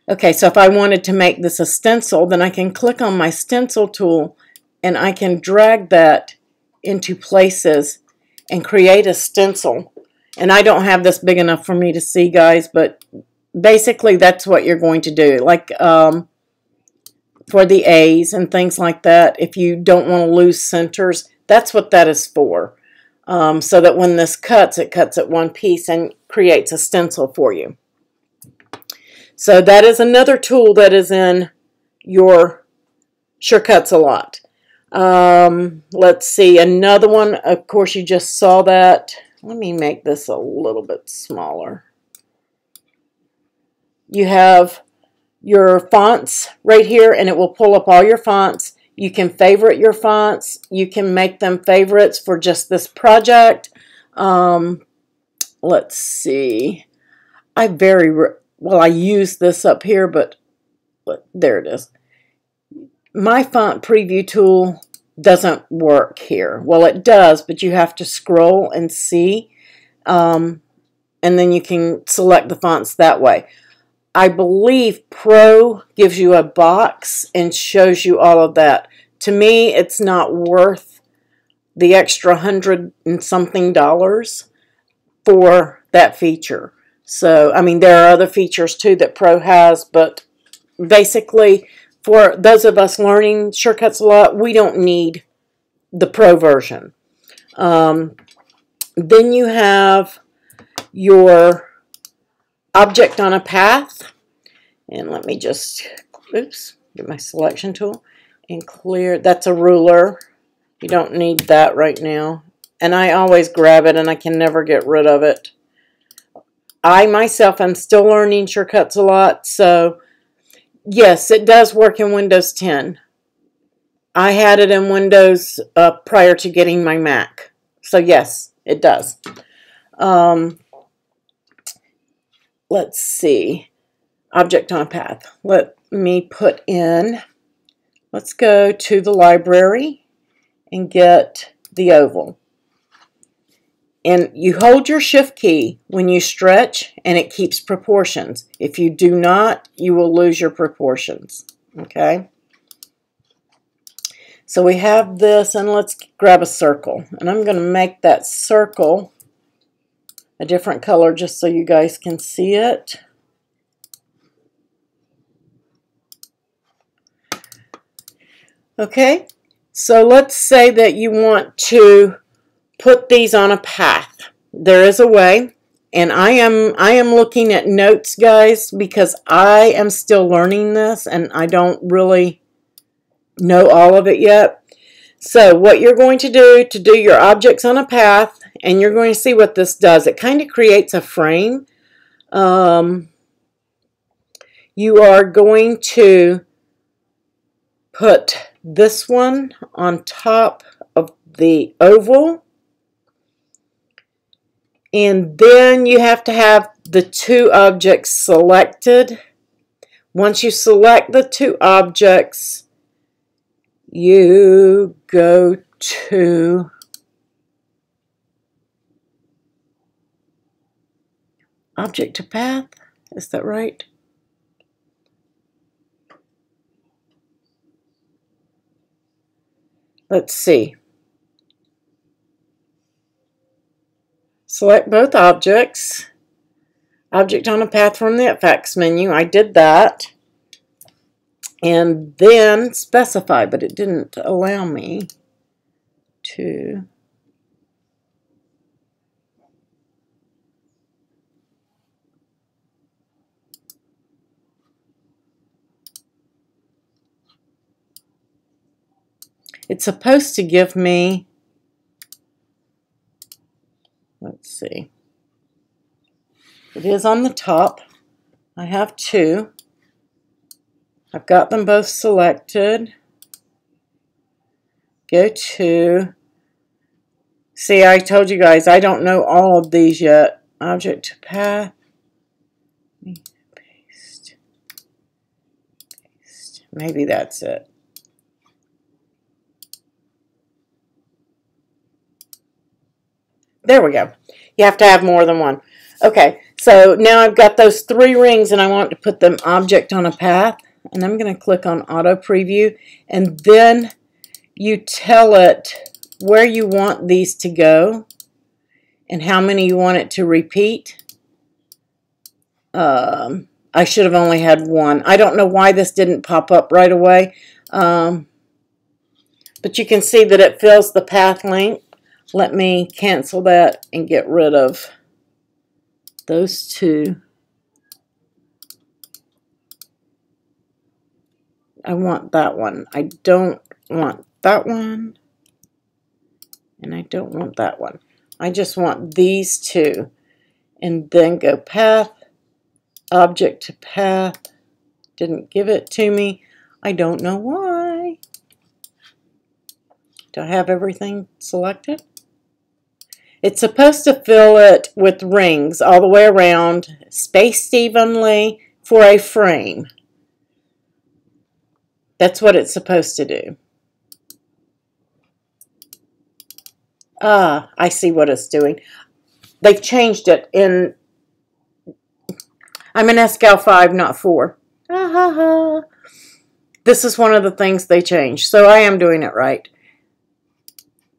Okay, so if I wanted to make this a stencil, then I can click on my stencil tool and I can drag that into places and create a stencil. And I don't have this big enough for me to see, guys, but basically that's what you're going to do. Like for the A's and things like that, if you don't want to lose centers, that's what that is for. So that when this cuts, it cuts at one piece and creates a stencil for you. So that is another tool that is in your Sure Cuts a Lot. Let's see, another one, of course you just saw that. Let me make this a little bit smaller. You have your fonts right here, and it will pull up all your fonts. You can favorite your fonts. You can make them favorites for just this project. Let's see. I use this up here, but there it is. My font preview tool doesn't work here. Well, it does, but you have to scroll and see, and then you can select the fonts that way. I believe Pro gives you a box and shows you all of that. To me, it's not worth the extra $100 and something for that feature. So, I mean, there are other features too that Pro has, but basically, for those of us learning Sure Cuts a Lot, we don't need the Pro version. Then you have your object on a path. And let me just, oops, get my selection tool and clear. That's a ruler. You don't need that right now. And I always grab it and I can never get rid of it. I myself am still learning Sure Cuts a Lot, so yes, it does work in Windows 10. I had it in Windows prior to getting my Mac, so yes, it does. Let's see, object on a path. Let me put in, let's go to the library and get the oval. And you hold your shift key when you stretch, and it keeps proportions. If you do not, you will lose your proportions. Okay? So we have this, and let's grab a circle. And I'm going to make that circle a different color just so you guys can see it. Okay? So let's say that you want to put these on a path. There is a way, and I am looking at notes, guys, because I am still learning this and I don't really know all of it yet. So what you're going to do your objects on a path, and you're going to see what this does. It kind of creates a frame. You are going to put this one on top of the oval. And then you have to have the two objects selected. Once you select the two objects, you go to object to path. Is that right? Let's see. Select both objects. Object on a path from the effects menu. I did that. And then specify, but it didn't allow me to. It's supposed to give me, let's see, it is on the top. I have two. I've got them both selected. Go to, see, I told you guys I don't know all of these yet. Object to path. Paste. Paste. Maybe that's it. There we go. You have to have more than one. Okay, so now I've got those 3 rings and I want to put them object on a path. And I'm going to click on auto preview, and then you tell it where you want these to go and how many you want it to repeat. I should have only had 1. I don't know why this didn't pop up right away, but you can see that it fills the path length. Let me cancel that and get rid of those 2. I want that one. I don't want that one. And I don't want that one. I just want these 2. And then go path, object to path. Didn't give it to me. I don't know why. Do I have everything selected? It's supposed to fill it with rings all the way around, spaced evenly for a frame. That's what it's supposed to do. Ah, I see what it's doing. They've changed it in, I'm in SCAL 5, not 4. Ah, ha, ha. This is one of the things they changed, so I am doing it right.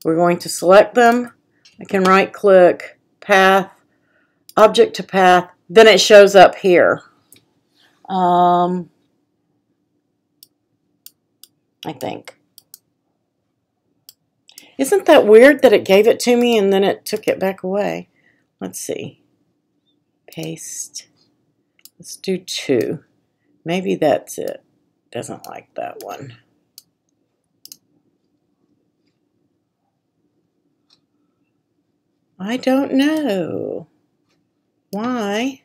We're going to select them. I can right click, path, object to path, then it shows up here. I think. Isn't that weird that it gave it to me and then it took it back away? Let's see. Paste. Let's do 2. Maybe that's it. Doesn't like that one. I don't know why.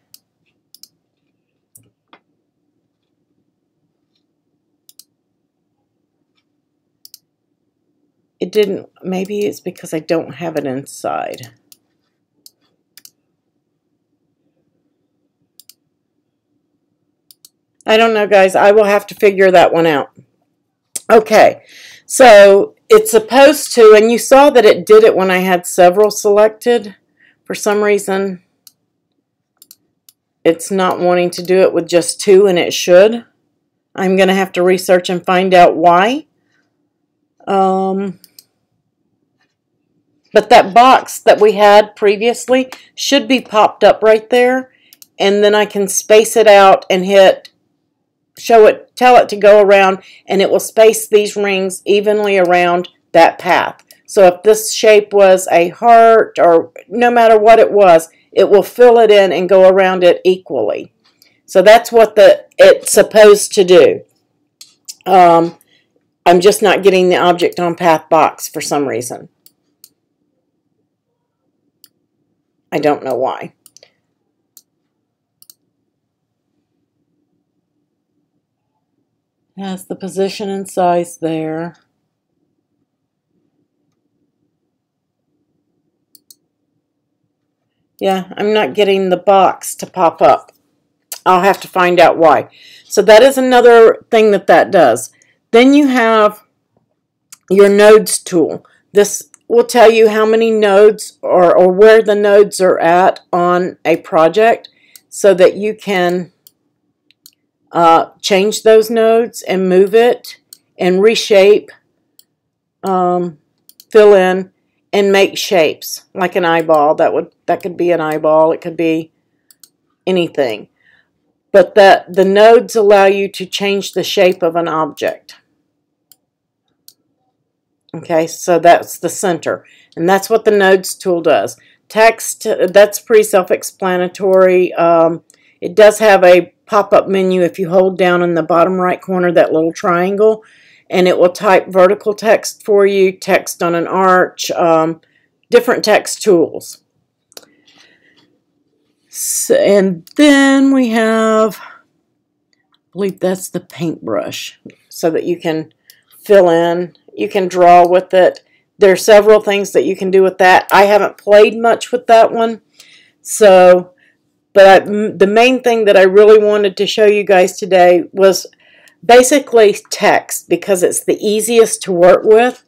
It didn't, maybe it's because I don't have it inside. I don't know, guys. I will have to figure that one out. Okay, so it's supposed to, and you saw that it did it when I had several selected. For some reason, it's not wanting to do it with just 2, and it should. I'm going to have to research and find out why. But that box that we had previously should be popped up right there, and then I can space it out and hit, show it, tell it to go around, and it will space these rings evenly around that path. So if this shape was a heart, or no matter what it was, it will fill it in and go around it equally. So that's what it's supposed to do. I'm just not getting the object on path box for some reason. I don't know why. It has the position and size there. Yeah, I'm not getting the box to pop up. I'll have to find out why. So that is another thing that does. Then you have your nodes tool. This will tell you how many nodes or where the nodes are at on a project so that you can change those nodes and move it and reshape, fill in, and make shapes like an eyeball. That could be an eyeball. It could be anything. But the nodes allow you to change the shape of an object. Okay, so that's the center. And that's what the nodes tool does. Text, that's pretty self-explanatory. It does have a pop-up menu if you hold down in the bottom right corner, that little triangle. and it will type vertical text for you, text on an arch, different text tools. So, and then we have, I believe that's the paintbrush, so that you can fill in, you can draw with it. There are several things that you can do with that. I haven't played much with that one, so, but the main thing that I really wanted to show you guys today was basically text, because it's the easiest to work with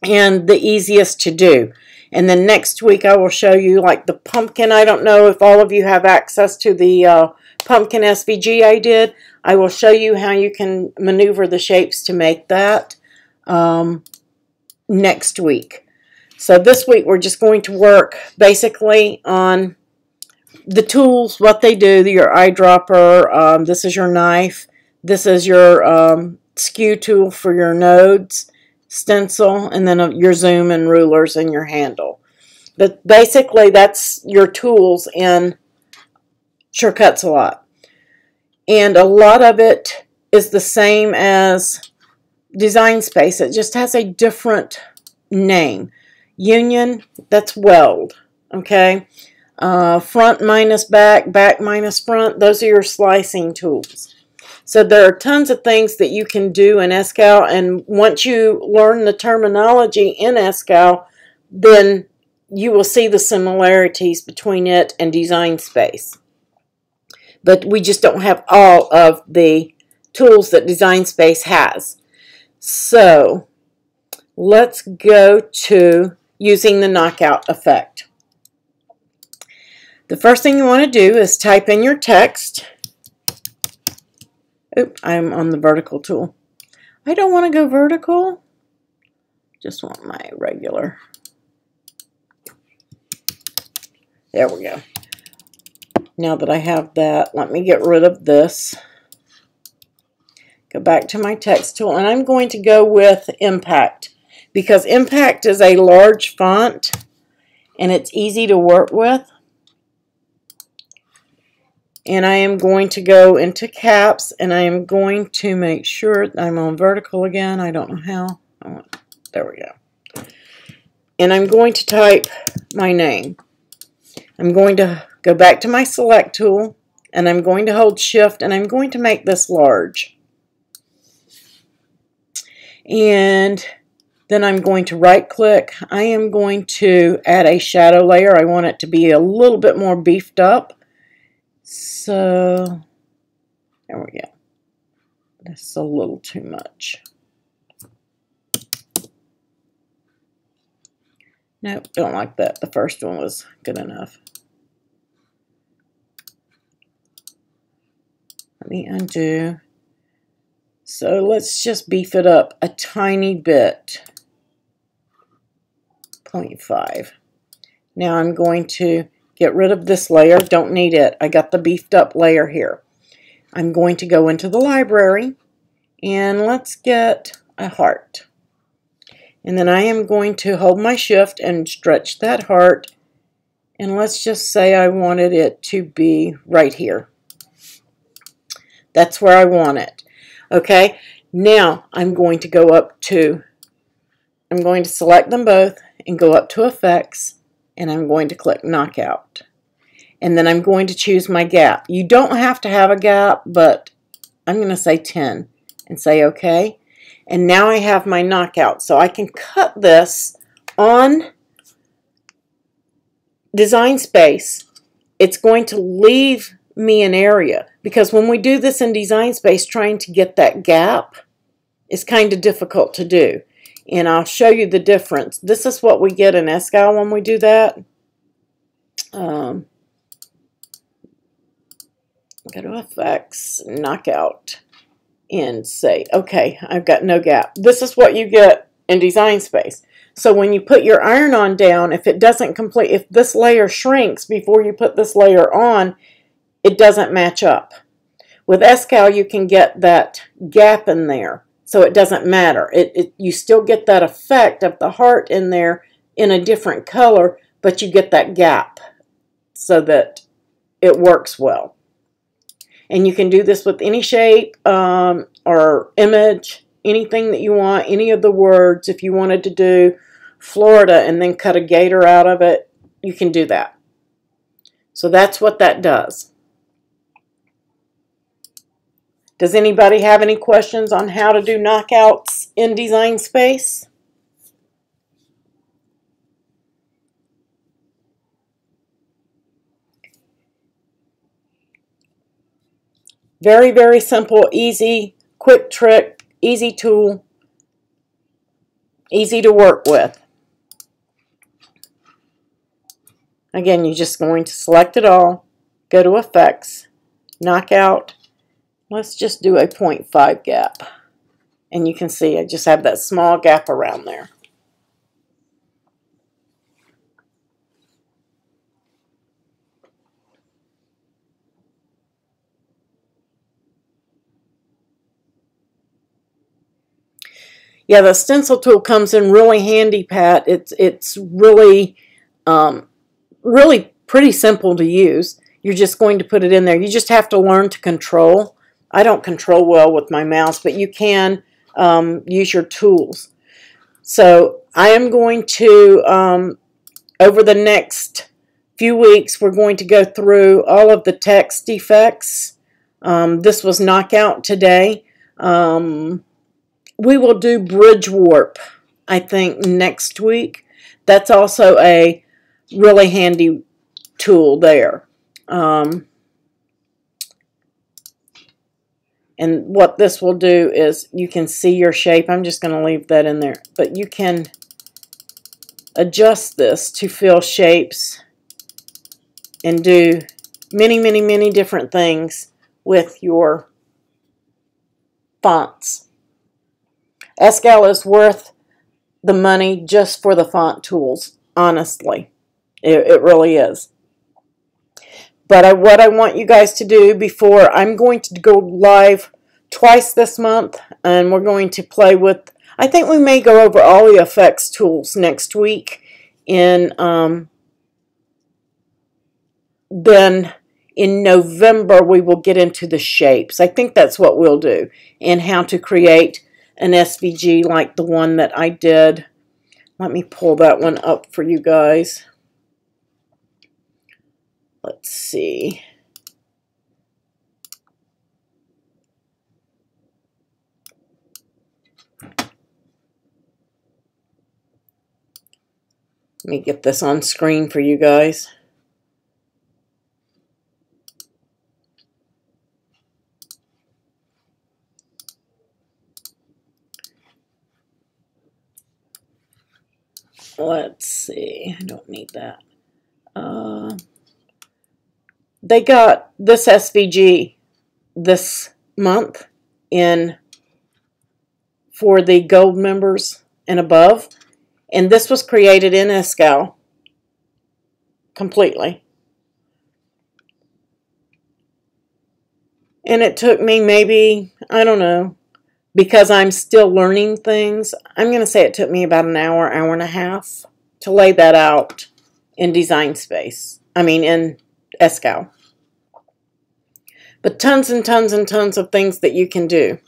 and the easiest to do. And then next week I will show you like the pumpkin. I don't know if all of you have access to the pumpkin SVG I did. I will show you how you can maneuver the shapes to make that next week. So this week we're just going to work basically on the tools, what they do, your eyedropper, this is your knife, this is your skew tool for your nodes, stencil, and then your zoom and rulers and your handle. But basically that's your tools in Sure Cuts a Lot. And a lot of it is the same as Design Space. It just has a different name. Union, that's weld, okay? Front minus back, back minus front, those are your slicing tools. So there are tons of things that you can do in SCAL, and once you learn the terminology in SCAL, then you will see the similarities between it and Design Space. But we just don't have all of the tools that Design Space has. So let's go to using the knockout effect. The first thing you want to do is type in your text. Oops, I'm on the vertical tool. I don't want to go vertical. Just want my regular. There we go. Now that I have that, let me get rid of this. Go back to my text tool, and I'm going to go with Impact, because Impact is a large font and it's easy to work with. And I am going to go into caps, and I am going to make sure I'm on vertical again. I don't know how. Oh, there we go. And I'm going to type my name. I'm going to go back to my select tool, and I'm going to hold shift, and I'm going to make this large. And then I'm going to right click. I am going to add a shadow layer. I want it to be a little bit more beefed up. So there we go. That's a little too much. Nope, don't like that. The first one was good enough. Let me undo. So let's just beef it up a tiny bit. 0.5. Now I'm going to get rid of this layer. Don't need it. I got the beefed up layer here. I'm going to go into the library, and let's get a heart. And then I am going to hold my shift and stretch that heart, and let's just say I wanted it to be right here. That's where I want it. Okay, now I'm going to go up to, I'm going to select them both and go up to Effects, and I'm going to click Knockout. And then I'm going to choose my gap. You don't have to have a gap, but I'm going to say 10 and say OK. And now I have my knockout. So I can cut this on Design Space. It's going to leave me an area, because when we do this in Design Space, trying to get that gap is kind of difficult to do. And I'll show you the difference. This is what we get in SCAL when we do that. Go to Effects, Knockout, and say, okay, I've got no gap. This is what you get in Design Space. So when you put your iron-on down, if it doesn't complete, if this layer shrinks before you put this layer on, it doesn't match up. With SCAL, you can get that gap in there, so it doesn't matter. You still get that effect of the heart in there in a different color, but you get that gap so that it works well. And you can do this with any shape or image, anything that you want, any of the words. If you wanted to do Florida and then cut a gator out of it, you can do that. So that's what that does. Does anybody have any questions on how to do knockouts in Design Space? Very, very simple, easy, quick trick, easy tool, easy to work with. Again, you're just going to select it all, go to Effects, Knockout. Let's just do a 0.5 gap. And you can see I just have that small gap around there. Yeah, the stencil tool comes in really handy, Pat. It's really, really pretty simple to use. You're just going to put it in there. You just have to learn to control. I don't control well with my mouse, but you can use your tools. So I am going to, over the next few weeks, we're going to go through all of the text effects. This was Knockout today. We will do Bridge Warp, I think, next week. That's also a really handy tool there. And what this will do is you can see your shape. I'm just going to leave that in there. But you can adjust this to fill shapes and do many, many, many different things with your fonts. SCAL is worth the money just for the font tools, honestly. It really is. But what I want you guys to do before, I'm going to go live twice this month, and we're going to play with, I think we may go over all the effects tools next week. Then in November, we will get into the shapes. I think that's what we'll do, and how to create an SVG like the one that I did. Let me pull that one up for you guys. Let's see. Let me get this on screen for you guys. Let's see. I don't need that. They got this SVG this month for the gold members and above. And this was created in SCAL completely. And it took me maybe, I don't know, because I'm still learning things, I'm going to say it took me about an hour, hour and a half to lay that out in Design Space. I mean, in SCAL. But tons and tons and tons of things that you can do.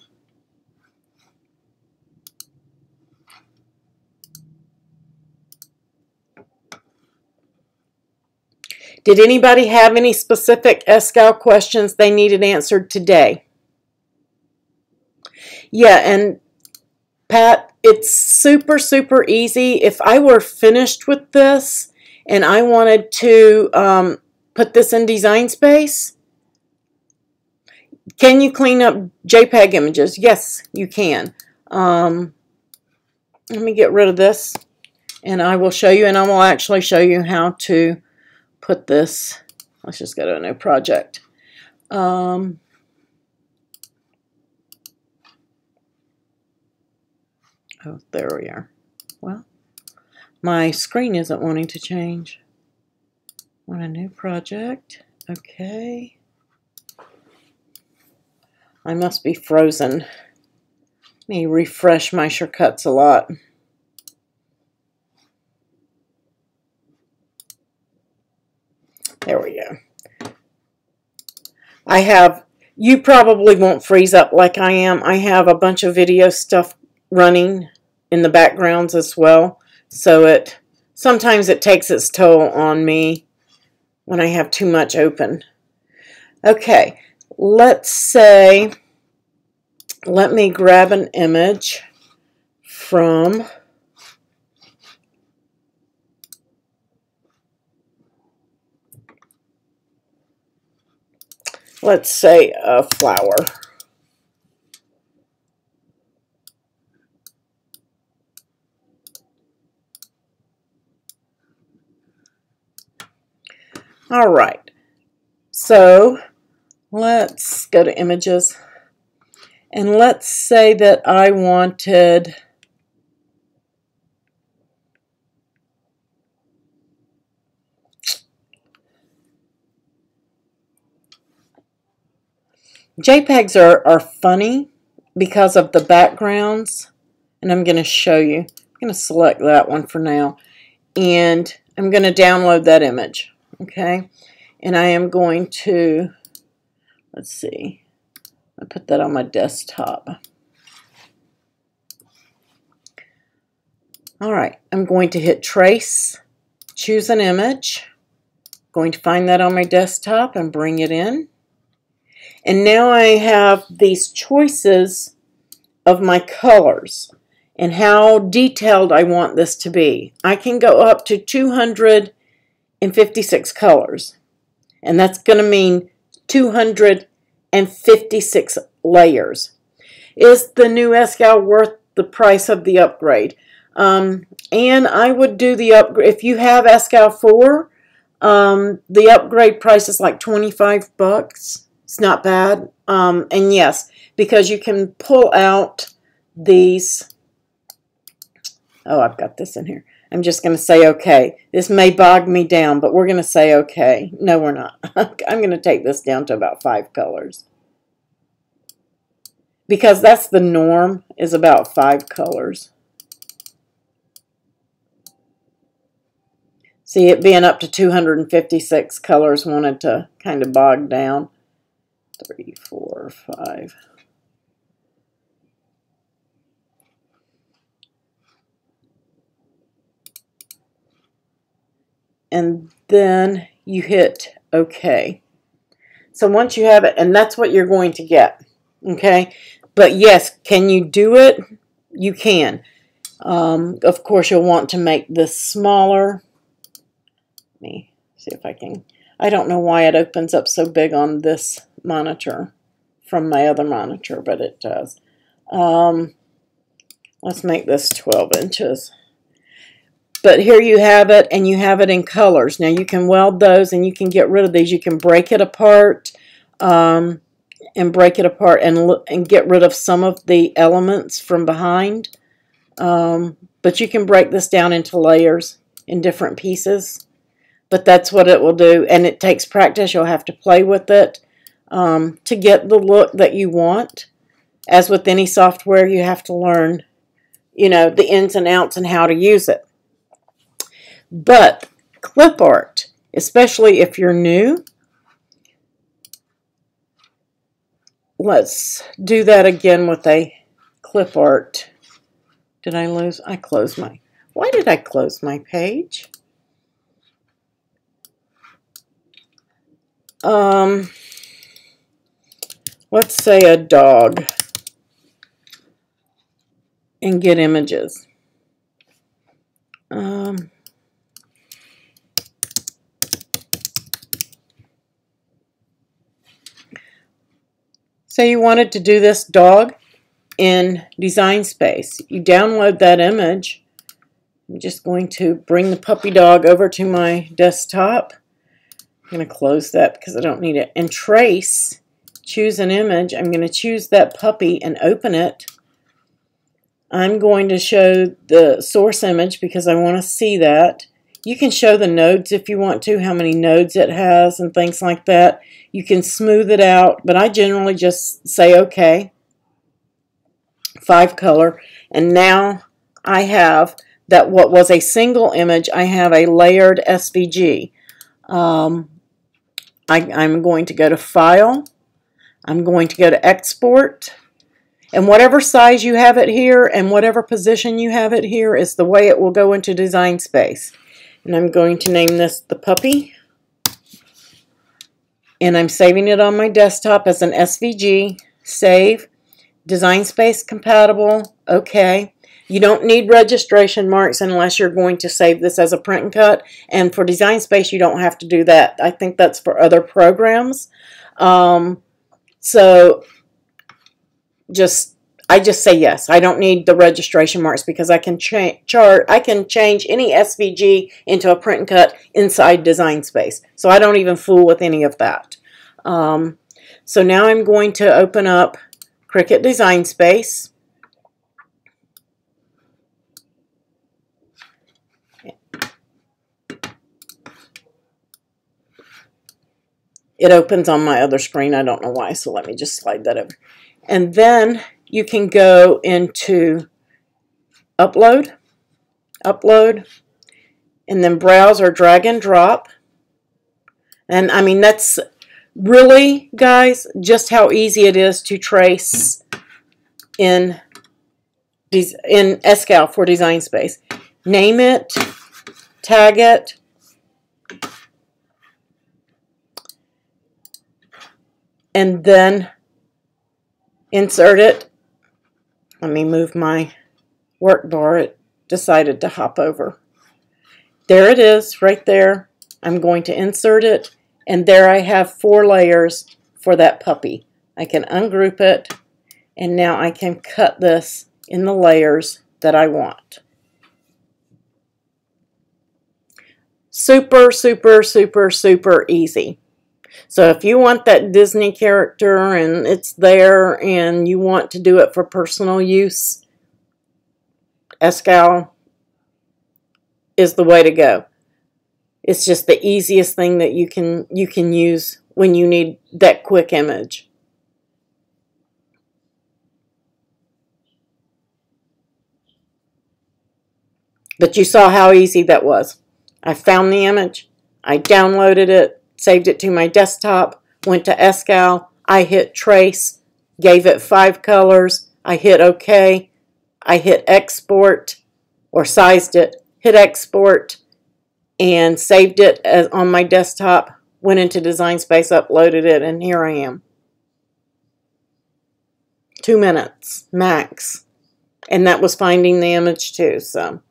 Did anybody have any specific SCAL questions they needed answered today? Yeah, and Pat, it's super, super easy. If I were finished with this and I wanted to put this in Design Space, can you clean up JPEG images? Yes, you can. Let me get rid of this, and I will show you, and I will actually show you how to put this. Let's just go to a new project. Oh, there we are. Well, my screen isn't wanting to change. Want a new project? Okay. I must be frozen. Let me refresh my shortcuts a lot. There we go. You probably won't freeze up like I am. I have a bunch of video stuff running in the backgrounds as well. So sometimes it takes its toll on me when I have too much open. Okay, let's say, let me grab an image from, let's say a flower. All right, so let's go to images, and let's say that I wanted JPEGs are funny because of the backgrounds, and I'm going to show you. I'm going to select that one for now, and I'm going to download that image, okay? And I am going to, let's see, I put that on my desktop. All right, I'm going to hit Trace, choose an image, going to find that on my desktop and bring it in. And now I have these choices of my colors and how detailed I want this to be. I can go up to 256 colors, and that's going to mean 256 layers. Is the new SCAL worth the price of the upgrade? And I would do the upgrade. If you have SCAL 4, the upgrade price is like 25 bucks. It's not bad. And yes, because you can pull out these. Oh, I've got this in here. I'm just going to say okay. This may bog me down, but we're going to say okay. No, we're not. I'm going to take this down to about 5 colors. Because that's the norm, is about 5 colors. See, it being up to 256 colors wanted to kind of bog down. 3, 4, 5. And then you hit OK. So once you have it, and that's what you're going to get, okay? But yes, can you do it? You can. Of course, you'll want to make this smaller. Let me see if I can. I don't know why it opens up so big on this monitor from my other monitor, but it does. Let's make this 12 inches. But here you have it, and you have it in colors. Now you can weld those, and you can get rid of these. You can break it apart, and break it apart, and get rid of some of the elements from behind. But you can break this down into layers in different pieces. But that's what it will do, and it takes practice. You'll have to play with it to get the look that you want. As with any software, you have to learn, you know, the ins and outs and how to use it. But clip art, especially if you're new, let's do that again with a clip art. Did I lose? I closed my, why did I close my page? Let's say a dog and get images. Say you wanted to do this dog in Design Space. You download that image. I'm just going to bring the puppy dog over to my desktop. I'm going to close that because I don't need it. And trace, choose an image. I'm going to choose that puppy and open it. I'm going to show the source image because I want to see that. You can show the nodes if you want to, how many nodes it has and things like that. You can smooth it out, but I generally just say okay. 5 color. And now I have that what was a single image, I have a layered SVG. I'm going to go to File. I'm going to go to export, and whatever size you have it here and whatever position you have it here is the way it will go into Design Space. And I'm going to name this the puppy, and I'm saving it on my desktop as an SVG. Save. Design Space compatible. Okay. You don't need registration marks unless you're going to save this as a print and cut. And for Design Space, you don't have to do that. I think that's for other programs. So I just say yes. I don't need the registration marks because I can change any SVG into a print and cut inside Design Space. So I don't even fool with any of that. So now I'm going to open up Cricut Design Space. It opens on my other screen. I don't know why, so let me just slide that over. And then you can go into Upload, and then Browse or Drag and Drop. And I mean, that's really, guys, just how easy it is to trace in SCAL for Design Space. Name it, tag it, and then insert it. Let me move my work bar. It decided to hop over. There it is, right there. I'm going to insert it, and there I have 4 layers for that puppy. I can ungroup it, and now I can cut this in the layers that I want. Super, super, super, super easy. So if you want that Disney character and it's there and you want to do it for personal use, SCAL is the way to go. It's just the easiest thing that you can use when you need that quick image. But you saw how easy that was. I found the image, I downloaded it, saved it to my desktop, went to SCAL, I hit Trace, gave it 5 colors, I hit OK, I hit Export, or sized it, hit Export, and saved it on my desktop, went into Design Space, uploaded it, and here I am. 2 minutes, max. And that was finding the image too, so.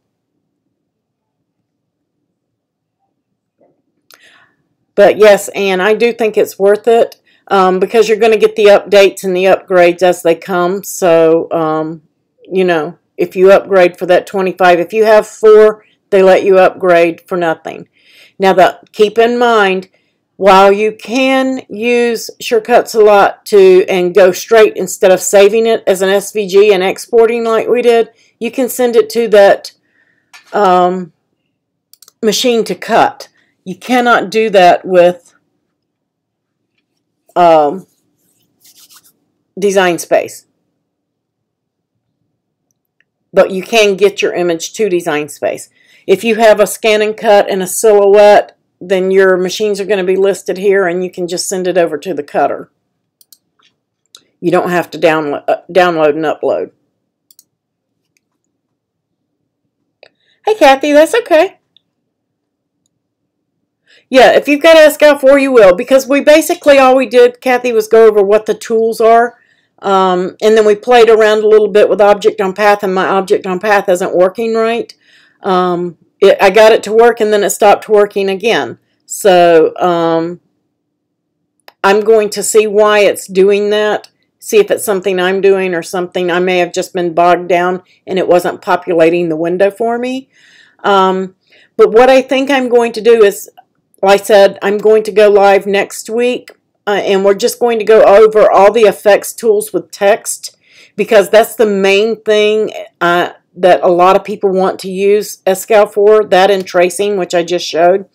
But yes, and I do think it's worth it because you're going to get the updates and the upgrades as they come. So, you know, if you upgrade for that 25, if you have 4, they let you upgrade for nothing. Now, keep in mind, while you can use shortcuts a lot and go straight instead of saving it as an SVG and exporting like we did, you can send it to that machine to cut. You cannot do that with Design Space. But you can get your image to Design Space. If you have a scan and cut and a silhouette, then your machines are going to be listed here and you can just send it over to the cutter. You don't have to download and upload. Hey, Kathy, that's okay. Yeah, if you've got SCAL 4, you will, because we basically, all we did, Kathy, was go over what the tools are, and then we played around a little bit with Object on Path, and my Object on Path isn't working right. I got it to work, and then it stopped working again. So I'm going to see why it's doing that, see if it's something I'm doing or something. I may have just been bogged down, and it wasn't populating the window for me. But what I think I'm going to do is, like I said, I'm going to go live next week, and we're just going to go over all the effects tools with text, because that's the main thing that a lot of people want to use SCAL for, that and tracing, which I just showed.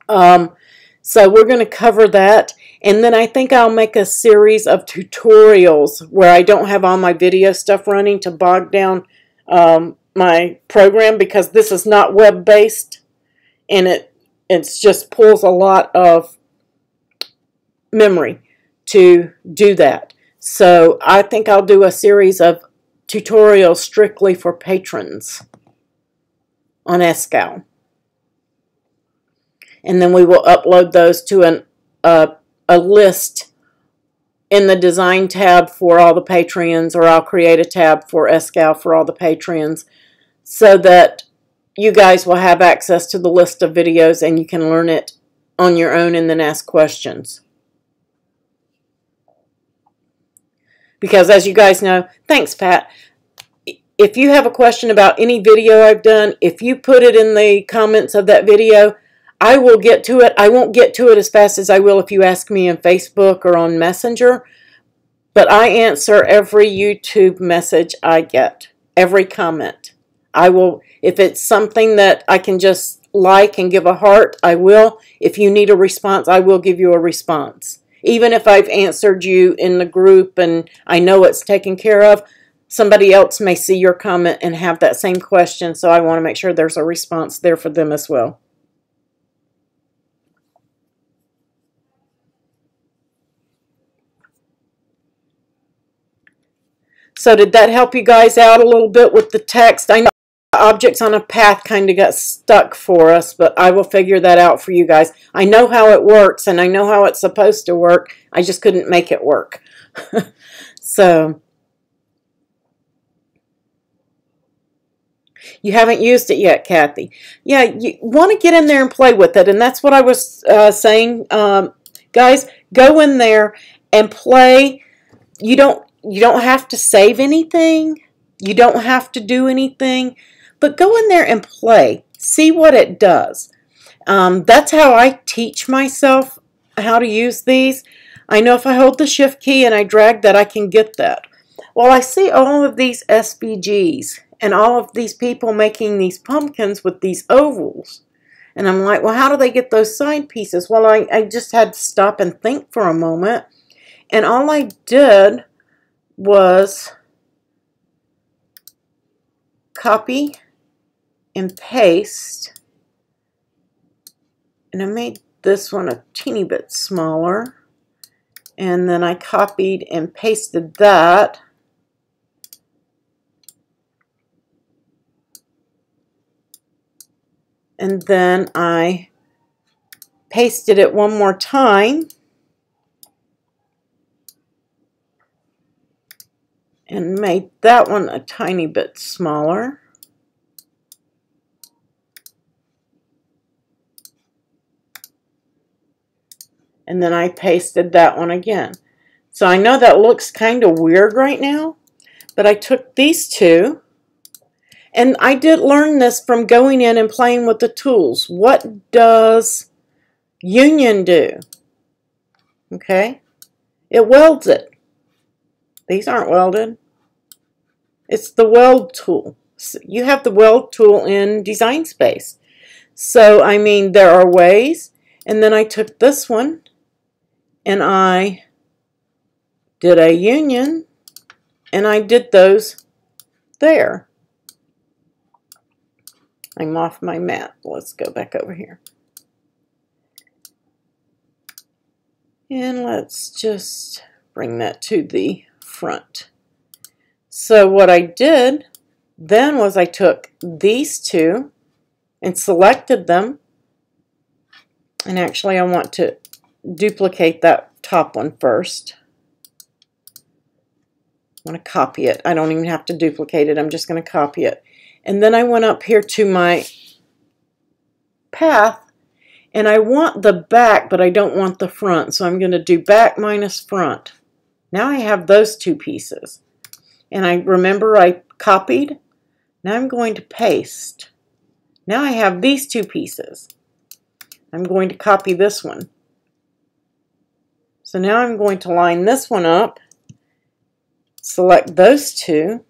So we're going to cover that, and then I think I'll make a series of tutorials where I don't have all my video stuff running to bog down my program, because this is not web-based, and it just pulls a lot of memory. to do that. So I think I'll do a series of tutorials strictly for patrons on SCAL. And then we will upload those to a list in the design tab for all the Patreons, or I'll create a tab for SCAL for all the Patreons, so that you guys will have access to the list of videos and you can learn it on your own and then ask questions. Because as you guys know, thanks Pat, if you have a question about any video I've done, if you put it in the comments of that video, I will get to it. I won't get to it as fast as I will if you ask me on Facebook or on Messenger, but I answer every YouTube message I get, every comment. I will, if it's something that I can just like and give a heart, I will. If you need a response, I will give you a response. Even if I've answered you in the group and I know it's taken care of, somebody else may see your comment and have that same question, so I want to make sure there's a response there for them as well. So did that help you guys out a little bit with the text? I know objects on a path kind of got stuck for us, but I will figure that out for you guys. I know how it works and I know how it's supposed to work. I just couldn't make it work. So you haven't used it yet, Kathy. Yeah, you want to get in there and play with it, and that's what I was saying. Guys, go in there and play. You don't have to save anything. You don't have to do anything. But go in there and play. See what it does. That's how I teach myself how to use these. I know if I hold the shift key and I drag that, I can get that. Well, I see all of these SVGs and all of these people making these pumpkins with these ovals. And I'm like, well, how do they get those side pieces? Well, I just had to stop and think for a moment. And all I did was copy and paste, and I made this one a teeny bit smaller, and then I copied and pasted that, and then I pasted it one more time and made that one a tiny bit smaller. And then I pasted that one again. So I know that looks kind of weird right now, but I took these two, and I did learn this from going in and playing with the tools. What does union do? Okay, it welds it. These aren't welded. It's the weld tool. So you have the weld tool in Design Space. So, I mean, there are ways. And then I took this one and I did a union and I did those there. I'm off my mat. Let's go back over here. And let's just bring that to the front. So what I did then was I took these two and selected them, and actually I want to duplicate that top one first. I want to copy it. I don't even have to duplicate it. I'm just going to copy it. And then I went up here to my path, and I want the back, but I don't want the front. So I'm going to do back minus front. Now I have those two pieces. And I remember I copied. Now I'm going to paste. Now I have these two pieces. I'm going to copy this one. So now I'm going to line this one up. Select those two.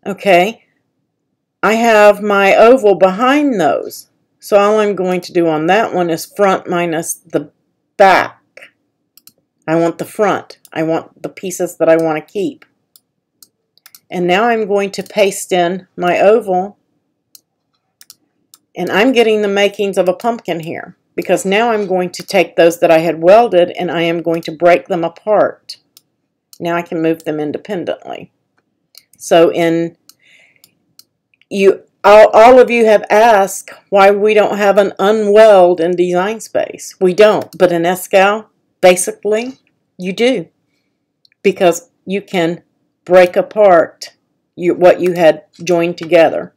Okay. I have my oval behind those. So all I'm going to do on that one is front minus the back. I want the front. I want the pieces that I want to keep. And now I'm going to paste in my oval. And I'm getting the makings of a pumpkin here. because now I'm going to take those that I had welded and I am going to break them apart. Now I can move them independently. So all of you have asked why we don't have an unweld in Design Space. We don't, but in SCAL, basically, you do. Because you can break apart what you had joined together.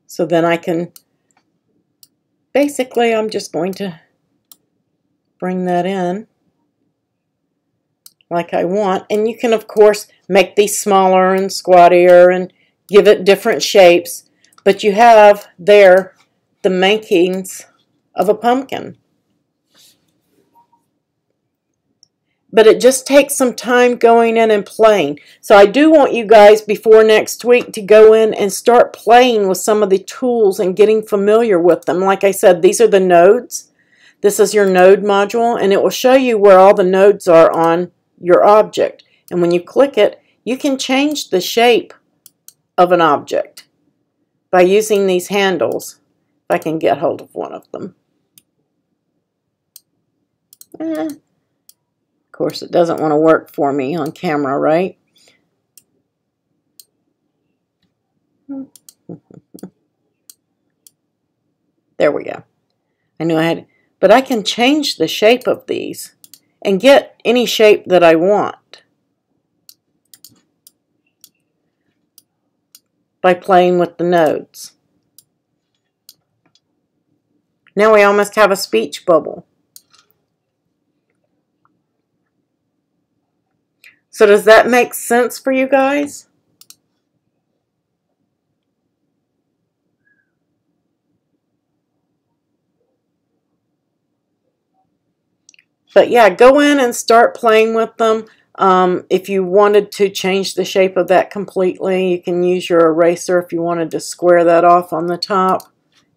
So then I can, basically I'm just going to bring that in like I want. And you can of course make these smaller and squattier and give it different shapes. But you have there the makings of a pumpkin. But it just takes some time going in and playing. So I do want you guys before next week to go in and start playing with some of the tools and getting familiar with them. Like I said, these are the nodes. This is your node module, and it will show you where all the nodes are on your object. And when you click it, you can change the shape of an object by using these handles. If I can get hold of one of them. Of course, it doesn't want to work for me on camera, right? There we go. I knew I had, but I can change the shape of these and get any shape that I want by playing with the nodes. Now we almost have a speech bubble. So does that make sense for you guys? But yeah, go in and start playing with them. If you wanted to change the shape of that completely, you can use your eraser if you wanted to square that off on the top.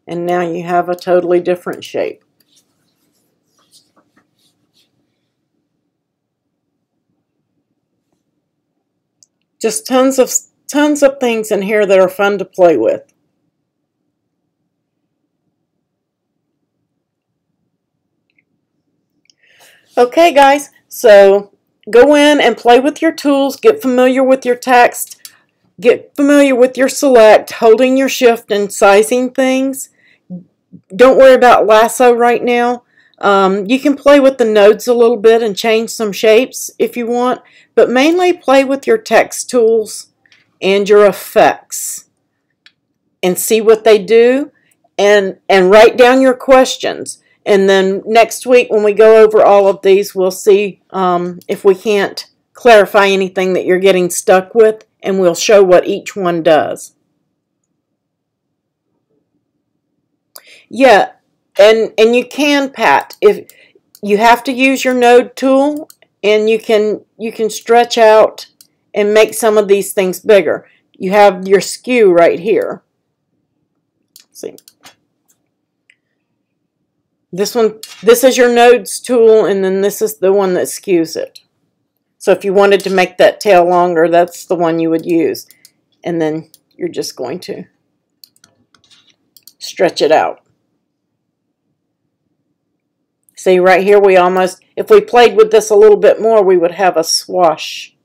And now you have a totally different shape. Just tons of things in here that are fun to play with. Okay guys, so go in and play with your tools, get familiar with your text, get familiar with your select, holding your shift and sizing things. Don't worry about lasso right now. You can play with the nodes a little bit and change some shapes if you want, but mainly play with your text tools and your effects and see what they do, and write down your questions. And then next week when we go over all of these, we'll see if we can't clarify anything that you're getting stuck with, and we'll show what each one does. Yeah, and you can, Pat, if you have to use your node tool, and you can stretch out and make some of these things bigger. You have your skew right here. Let's see. This is your nodes tool, and then this is the one that skews it. So if you wanted to make that tail longer, that's the one you would use. And then you're just going to stretch it out. See right here, we almost, if we played with this a little bit more, we would have a swash.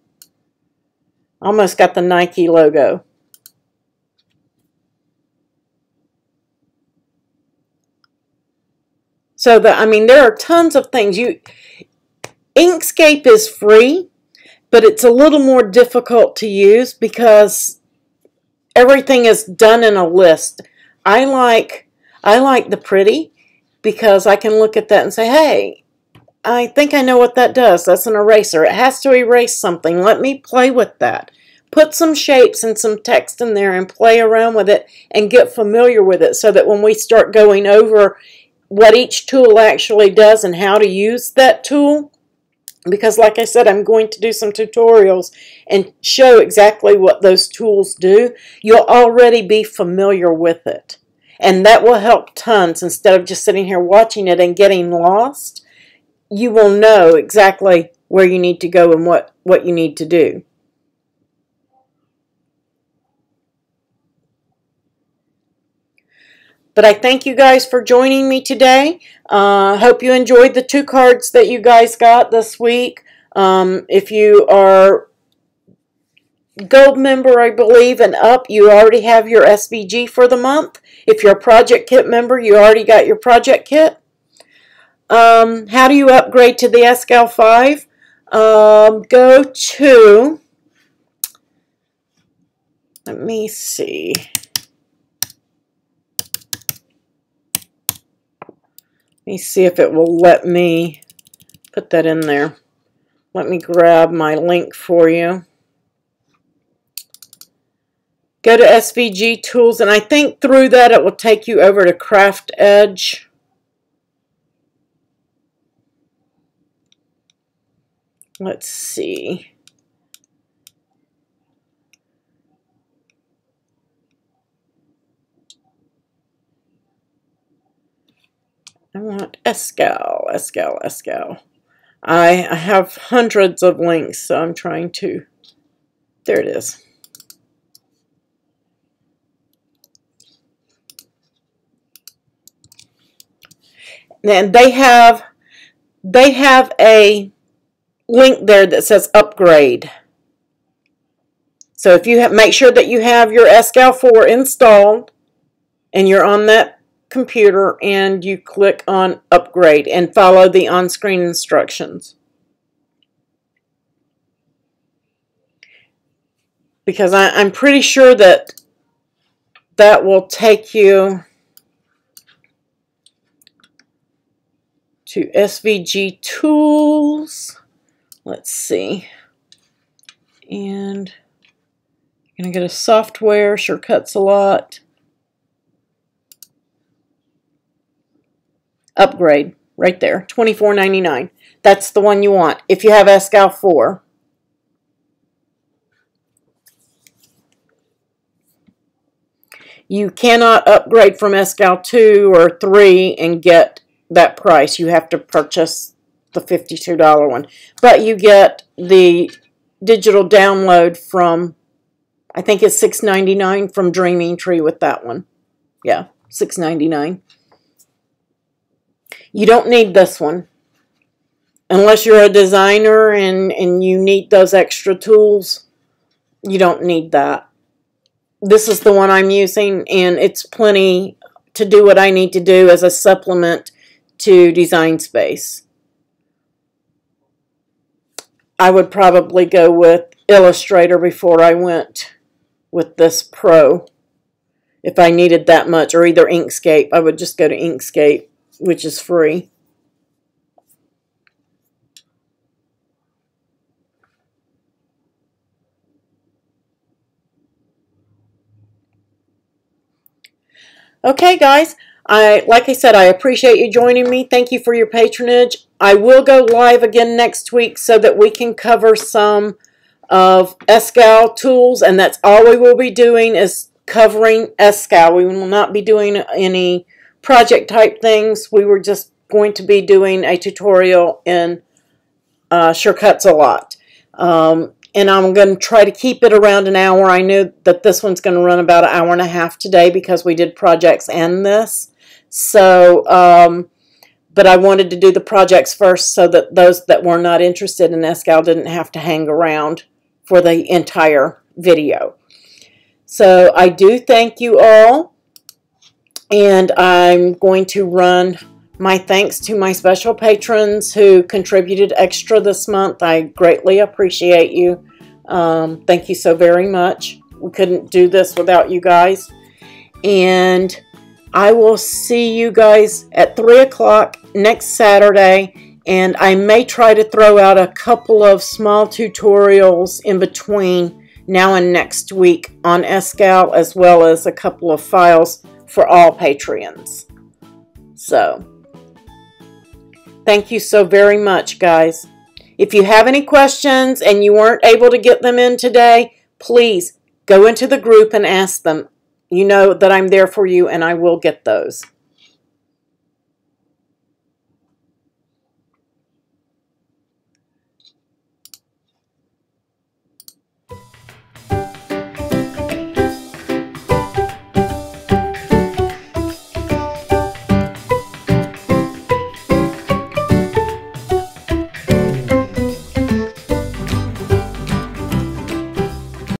Almost got the Nike logo. So I mean, there are tons of things. Inkscape is free, but it's a little more difficult to use because everything is done in a list. I like the pretty because I can look at that and say, hey, I think I know what that does. That's an eraser. It has to erase something. Let me play with that. Put some shapes and some text in there and play around with it and get familiar with it so that when we start going over what each tool actually does and how to use that tool, because like I said, I'm going to do some tutorials and show exactly what those tools do, you'll already be familiar with it. And that will help tons. Instead of just sitting here watching it and getting lost, you will know exactly where you need to go and what you need to do. But I thank you guys for joining me today. Hope you enjoyed the 2 cards that you guys got this week. If you are Gold member, I believe, and up, you already have your SVG for the month. If you're a Project Kit member, you already got your Project Kit. How do you upgrade to the SCAL 5? Go to, let me see. Let me see if it will let me put that in there. Let me grab my link for you. Go to SVG Tools, and I think through that it will take you over to Craft Edge. Let's see. I want SCAL, SCAL, SCAL. I have hundreds of links, so I'm trying to, there it is. And they have a link there that says upgrade. So if you make sure that you have your SCAL 4 installed and you're on that computer, and you click on upgrade and follow the on-screen instructions. Because I'm pretty sure that will take you to SVG Tools. Let's see. And you're going to get a software, sure cuts a lot. Upgrade, right there, $24.99. That's the one you want if you have SCAL 4. You cannot upgrade from SCAL 2 or 3 and get that price. You have to purchase the $52 one. But you get the digital download from, I think it's $6.99 from Dreaming Tree with that one. Yeah, $6.99. You don't need this one. Unless you're a designer and you need those extra tools, you don't need that. This is the one I'm using, and it's plenty to do what I need to do as a supplement to Design Space. I would probably go with Illustrator before I went with this Pro. If I needed that much, or either Inkscape, I would just go to Inkscape, which is free. Okay, guys, like I said, I appreciate you joining me. Thank you for your patronage. I will go live again next week so that we can cover some of SCAL tools, and that's all we will be doing is covering SCAL. We will not be doing any project type things. We were just going to be doing a tutorial in Sure Cuts a Lot. And I'm going to try to keep it around an hour. I knew that this one's going to run about an hour and a half today because we did projects and this. So, but I wanted to do the projects first so that those that were not interested in SCAL didn't have to hang around for the entire video. So I do thank you all. And I'm going to run my thanks to my special patrons who contributed extra this month. I greatly appreciate you. Thank you so very much. We couldn't do this without you guys. And I will see you guys at 3 o'clock next Saturday. And I may try to throw out a couple of small tutorials in between now and next week on SCAL, as well as a couple of files for all Patreons. So, thank you so very much, guys. If you have any questions and you weren't able to get them in today, please go into the group and ask them. You know that I'm there for you, and I will get those.